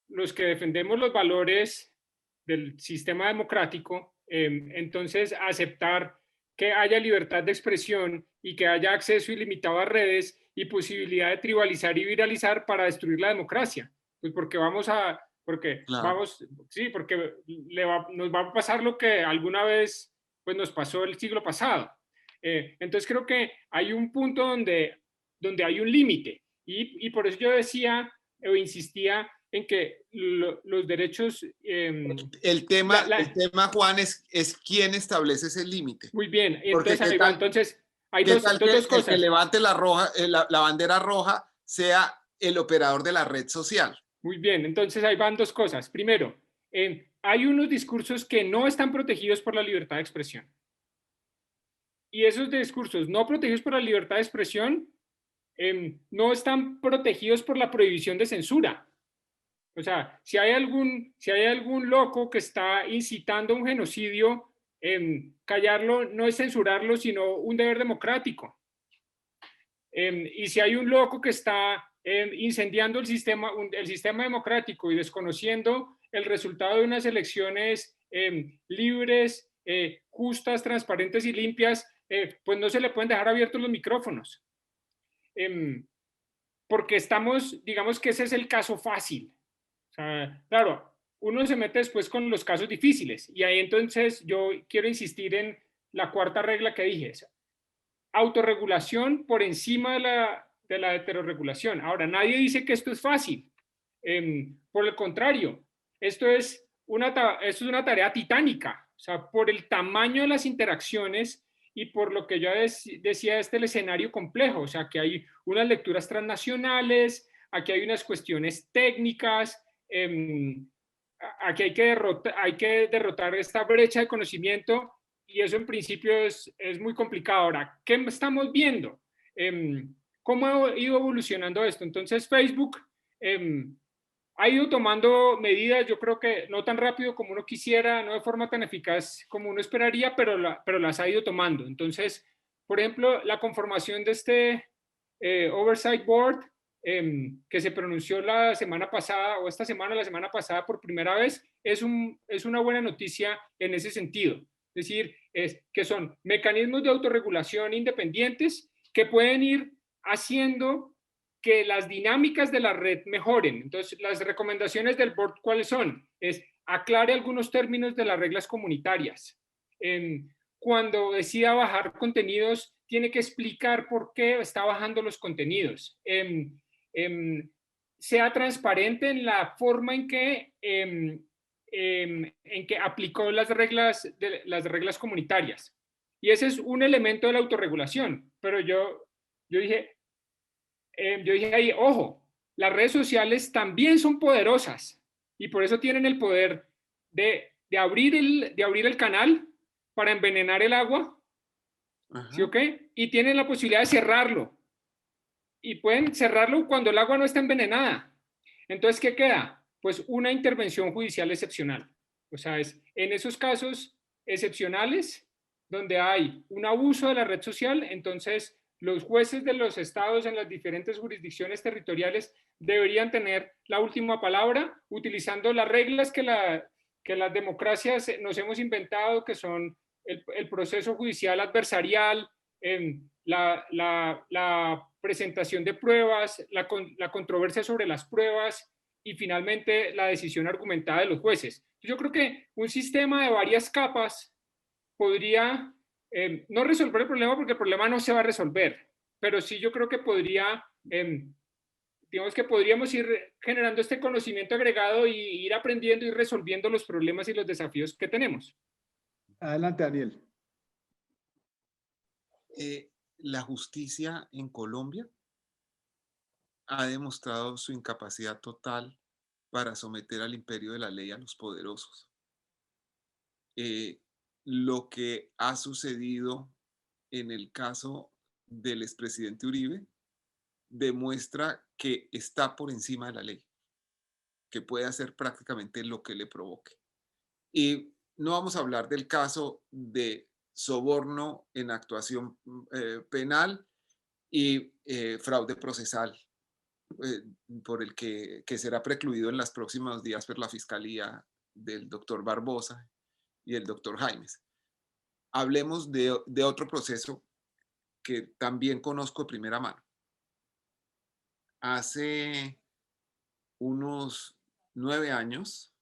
los que defendemos los valores del sistema democrático, entonces aceptar que haya libertad de expresión y que haya acceso ilimitado a redes y posibilidad de tribalizar y viralizar para destruir la democracia. Pues porque vamos a porque Claro. sí, porque nos va a pasar lo que alguna vez pues, nos pasó el siglo pasado. Entonces creo que hay un punto donde hay un límite y por eso yo decía o insistía en que los derechos... El tema, Juan, es quién establece ese límite. Muy bien, Porque entonces ahí va. Entonces, hay ¿qué tal dos que el que cosas. levante la bandera roja sea el operador de la red social? Muy bien, entonces ahí van dos cosas. Primero, hay unos discursos que no están protegidos por la libertad de expresión. Y esos discursos no protegidos por la libertad de expresión no están protegidos por la prohibición de censura. O sea, si hay algún loco que está incitando un genocidio, callarlo no es censurarlo, sino un deber democrático. Y si hay un loco que está incendiando el sistema democrático y desconociendo el resultado de unas elecciones libres, justas, transparentes y limpias, pues no se le pueden dejar abiertos los micrófonos. Porque digamos que ese es el caso fácil. O sea, claro, uno se mete después con los casos difíciles y ahí entonces yo quiero insistir en la cuarta regla que dije, autorregulación por encima de la heterorregulación. Ahora, nadie dice que esto es fácil. Por el contrario, esto es una tarea titánica. O sea, por el tamaño de las interacciones y por lo que yo decía, el escenario complejo. O sea, que hay unas lecturas transnacionales, aquí hay unas cuestiones técnicas, aquí hay que derrotar esta brecha de conocimiento y eso en principio es muy complicado. Ahora, ¿qué estamos viendo? ¿Cómo ha ido evolucionando esto? Entonces, Facebook ha ido tomando medidas, yo creo que no tan rápido como uno quisiera, no de forma tan eficaz como uno esperaría, pero las ha ido tomando. Entonces, por ejemplo, la conformación de este Oversight Board, que se pronunció la semana pasada, o esta semana, la semana pasada por primera vez, es una buena noticia en ese sentido. Es decir, que son mecanismos de autorregulación independientes que pueden ir haciendo que las dinámicas de la red mejoren. Entonces, las recomendaciones del board, ¿cuáles son? Es aclare algunos términos de las reglas comunitarias. Cuando decida bajar contenidos, tiene que explicar por qué está bajando los contenidos. Sea transparente en la forma en que aplicó las reglas comunitarias. Y ese es un elemento de la autorregulación. Pero yo dije ahí, ojo, las redes sociales también son poderosas y por eso tienen el poder de abrir el canal para envenenar el agua, ¿sí o qué? Y tienen la posibilidad de cerrarlo. Y pueden cerrarlo cuando el agua no está envenenada. Entonces, ¿qué queda? Pues una intervención judicial excepcional. O sea, es en esos casos excepcionales donde hay un abuso de la red social, entonces los jueces de los estados en las diferentes jurisdicciones territoriales deberían tener la última palabra utilizando las reglas que las democracias nos hemos inventado, que son el proceso judicial adversarial, la presentación de pruebas, la controversia sobre las pruebas y finalmente la decisión argumentada de los jueces. Yo creo que un sistema de varias capas podría no resolver el problema porque el problema no se va a resolver, pero sí yo creo que digamos que podríamos ir generando este conocimiento agregado y ir aprendiendo y resolviendo los problemas y los desafíos que tenemos. Adelante, Daniel. La justicia en Colombia ha demostrado su incapacidad total para someter al imperio de la ley a los poderosos. Lo que ha sucedido en el caso del expresidente Uribe demuestra que está por encima de la ley, que puede hacer prácticamente lo que le provoque. Y no vamos a hablar del caso de soborno en actuación penal y fraude procesal, por el que será precluido en los próximos días por la fiscalía del doctor Barbosa y el doctor Jaimes. Hablemos de otro proceso que también conozco de primera mano. Hace unos 9 años,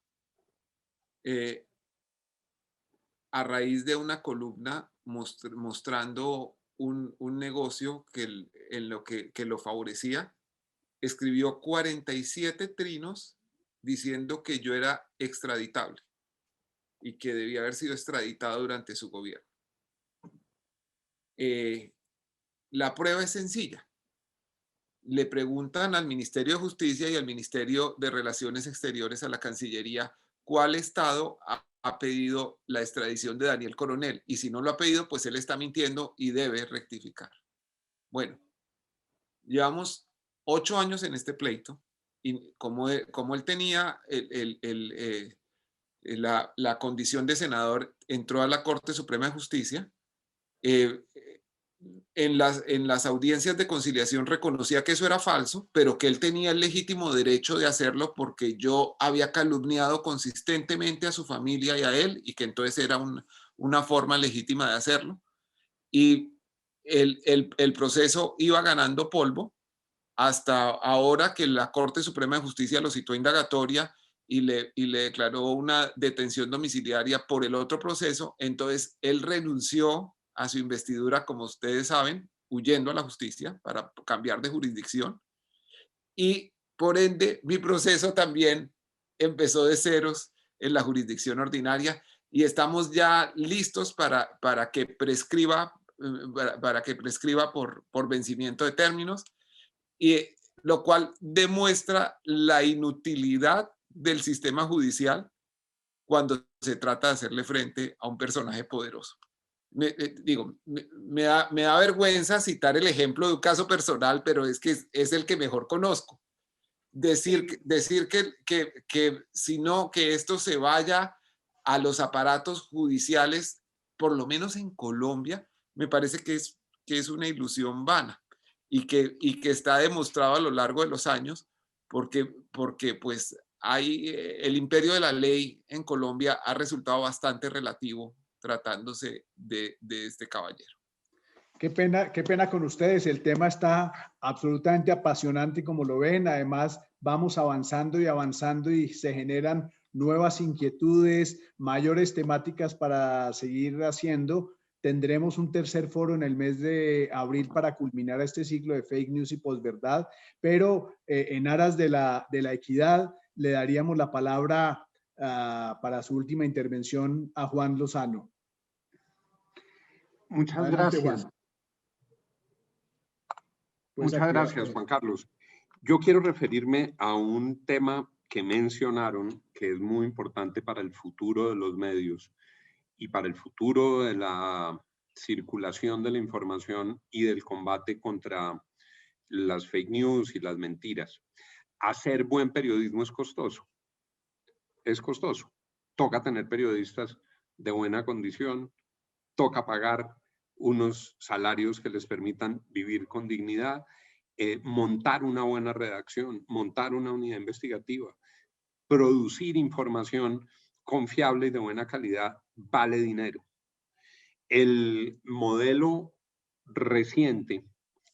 a raíz de una columna mostrando un negocio que lo favorecía, escribió 47 trinos diciendo que yo era extraditable y que debía haber sido extraditado durante su gobierno. La prueba es sencilla. Le preguntan al Ministerio de Justicia y al Ministerio de Relaciones Exteriores, a la Cancillería, cuál estado ha pedido la extradición de Daniel Coronel. Y si no lo ha pedido, pues él está mintiendo y debe rectificar. Bueno, llevamos 8 años en este pleito y como él tenía la condición de senador, entró a la Corte Suprema de Justicia. En las audiencias de conciliación reconocía que eso era falso, pero que él tenía el legítimo derecho de hacerlo porque yo había calumniado consistentemente a su familia y a él, y que entonces era una forma legítima de hacerlo. Y el proceso iba ganando polvo hasta ahora que la Corte Suprema de Justicia lo citó a indagatoria y le declaró una detención domiciliaria por el otro proceso. Entonces él renunció a su investidura, como ustedes saben, huyendo a la justicia para cambiar de jurisdicción. Y por ende, mi proceso también empezó de ceros en la jurisdicción ordinaria y estamos ya listos para que prescriba, por vencimiento de términos, y lo cual demuestra la inutilidad del sistema judicial cuando se trata de hacerle frente a un personaje poderoso. Me da vergüenza citar el ejemplo de un caso personal, pero es que es el que mejor conozco. Decir que sino que esto se vaya a los aparatos judiciales, por lo menos en Colombia, me parece que es una ilusión vana y que está demostrado a lo largo de los años, porque pues el imperio de la ley en Colombia ha resultado bastante relativo tratándose de este caballero. Qué pena con ustedes. El tema está absolutamente apasionante, como lo ven. Además, vamos avanzando y se generan nuevas inquietudes, mayores temáticas para seguir haciendo. Tendremos un tercer foro en el mes de abril para culminar este ciclo de fake news y posverdad, pero en aras de la equidad, le daríamos la palabra para su última intervención a Juan Lozano. Muchas Adelante, gracias. Juan. Muchas gracias, Juan Carlos. Yo quiero referirme a un tema que mencionaron que es muy importante para el futuro de los medios y para el futuro de la circulación de la información y del combate contra las fake news y las mentiras. Hacer buen periodismo es costoso. Es costoso. Toca tener periodistas de buena condición, toca pagar unos salarios que les permitan vivir con dignidad, montar una buena redacción, montar una unidad investigativa, producir información confiable y de buena calidad vale dinero. El modelo reciente,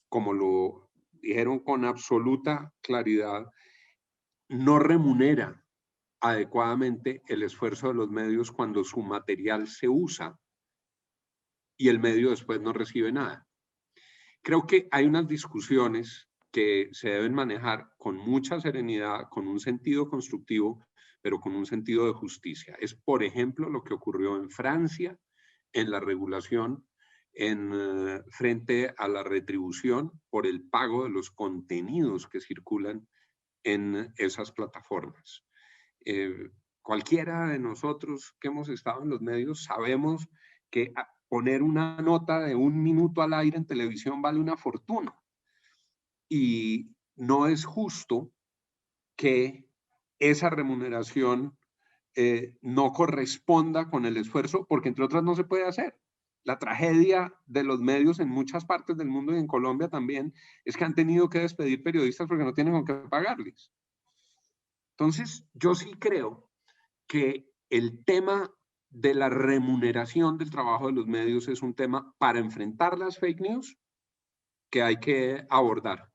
como lo dijeron con absoluta claridad, no remunera adecuadamente el esfuerzo de los medios cuando su material se usa y el medio después no recibe nada. Creo que hay unas discusiones que se deben manejar con mucha serenidad, con un sentido constructivo, pero con un sentido de justicia. Es, por ejemplo, lo que ocurrió en Francia en la regulación frente a la retribución por el pago de los contenidos que circulan en esas plataformas. Cualquiera de nosotros que hemos estado en los medios sabemos que poner una nota de 1 minuto al aire en televisión vale una fortuna. Y no es justo que esa remuneración no corresponda con el esfuerzo, porque entre otras no se puede hacer. La tragedia de los medios en muchas partes del mundo y en Colombia también es que han tenido que despedir periodistas porque no tienen con qué pagarles. Entonces, yo sí creo que el tema de la remuneración del trabajo de los medios es un tema para enfrentar las fake news que hay que abordar.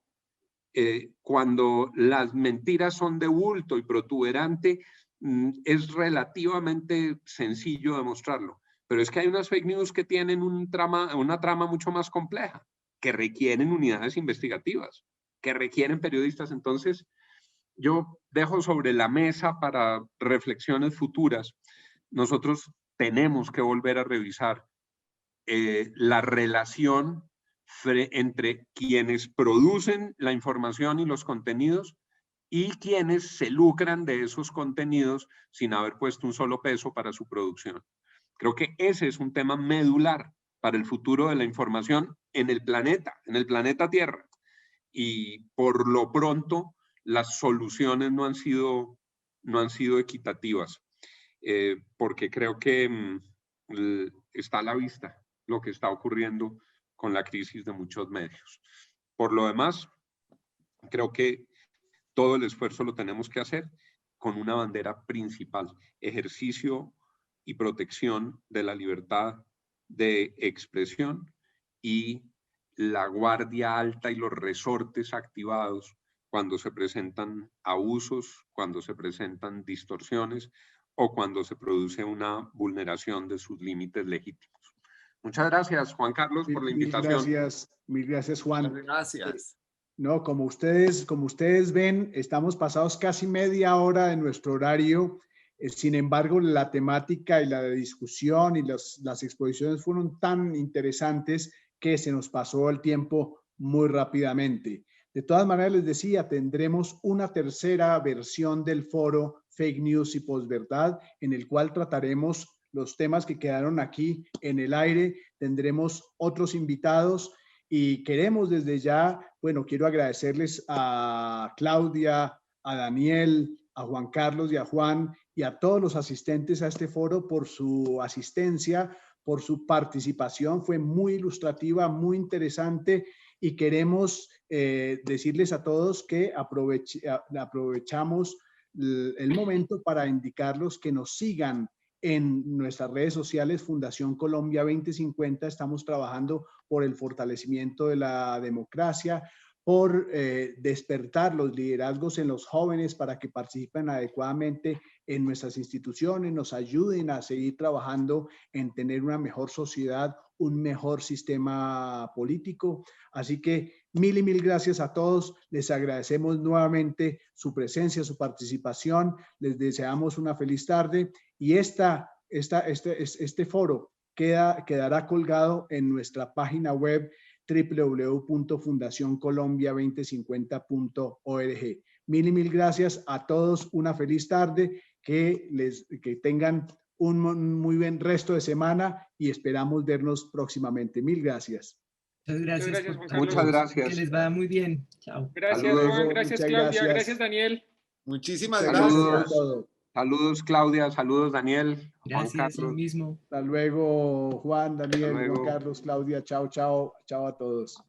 cuando las mentiras son de bulto y protuberante, es relativamente sencillo demostrarlo. Pero es que hay unas fake news que tienen una trama mucho más compleja, que requieren unidades investigativas, que requieren periodistas. Entonces, yo dejo sobre la mesa para reflexiones futuras. Nosotros tenemos que volver a revisar la relación entre quienes producen la información y los contenidos y quienes se lucran de esos contenidos sin haber puesto un solo peso para su producción. Creo que ese es un tema medular para el futuro de la información en el planeta Tierra. Y por lo pronto, las soluciones no han sido equitativas, porque creo que está a la vista lo que está ocurriendo con la crisis de muchos medios. Por lo demás, creo que todo el esfuerzo lo tenemos que hacer con una bandera principal: ejercicio y protección de la libertad de expresión y la guardia alta y los resortes activados cuando se presentan abusos, cuando se presentan distorsiones o cuando se produce una vulneración de sus límites legítimos. Muchas gracias, Juan Carlos, por la invitación. Mil gracias, Juan. Gracias. No, como ustedes ven, estamos pasados casi media hora de nuestro horario. Sin embargo, la temática y la discusión y las exposiciones fueron tan interesantes que se nos pasó el tiempo muy rápidamente. De todas maneras, les decía, tendremos una tercera versión del foro Fake News y Posverdad, en el cual trataremos los temas que quedaron aquí en el aire. Tendremos otros invitados y queremos desde ya, bueno, quiero agradecerles a Claudia, a Daniel, a Juan Carlos y a Juan y a todos los asistentes a este foro por su asistencia, por su participación. Fue muy ilustrativa, muy interesante y queremos decirles a todos que aprovechamos el momento para indicarlos que nos sigan en nuestras redes sociales. Fundación Colombia 2050, estamos trabajando por el fortalecimiento de la democracia, por despertar los liderazgos en los jóvenes para que participen adecuadamente en nuestras instituciones, nos ayuden a seguir trabajando en tener una mejor sociedad, un mejor sistema político. Así que mil y mil gracias a todos. Les agradecemos nuevamente su presencia, su participación. Les deseamos una feliz tarde y este foro quedará colgado en nuestra página web www.fundacioncolombia2050.org. Mil y mil gracias a todos. Una feliz tarde. Que tengan un muy buen resto de semana y esperamos vernos próximamente. Mil gracias. Muchas gracias, Juan Carlos. Muchas gracias. Que les vaya muy bien. Chao. Gracias, Saludos. Juan. Gracias, Muchas Claudia. gracias. Gracias, Daniel. Muchísimas Saludos. gracias. Saludos, Claudia. Saludos, Daniel. Gracias, Juan lo Carlos. mismo. Hasta luego, Juan, Daniel, Hasta luego. Juan Carlos, Claudia. Chao, chao. Chao a todos.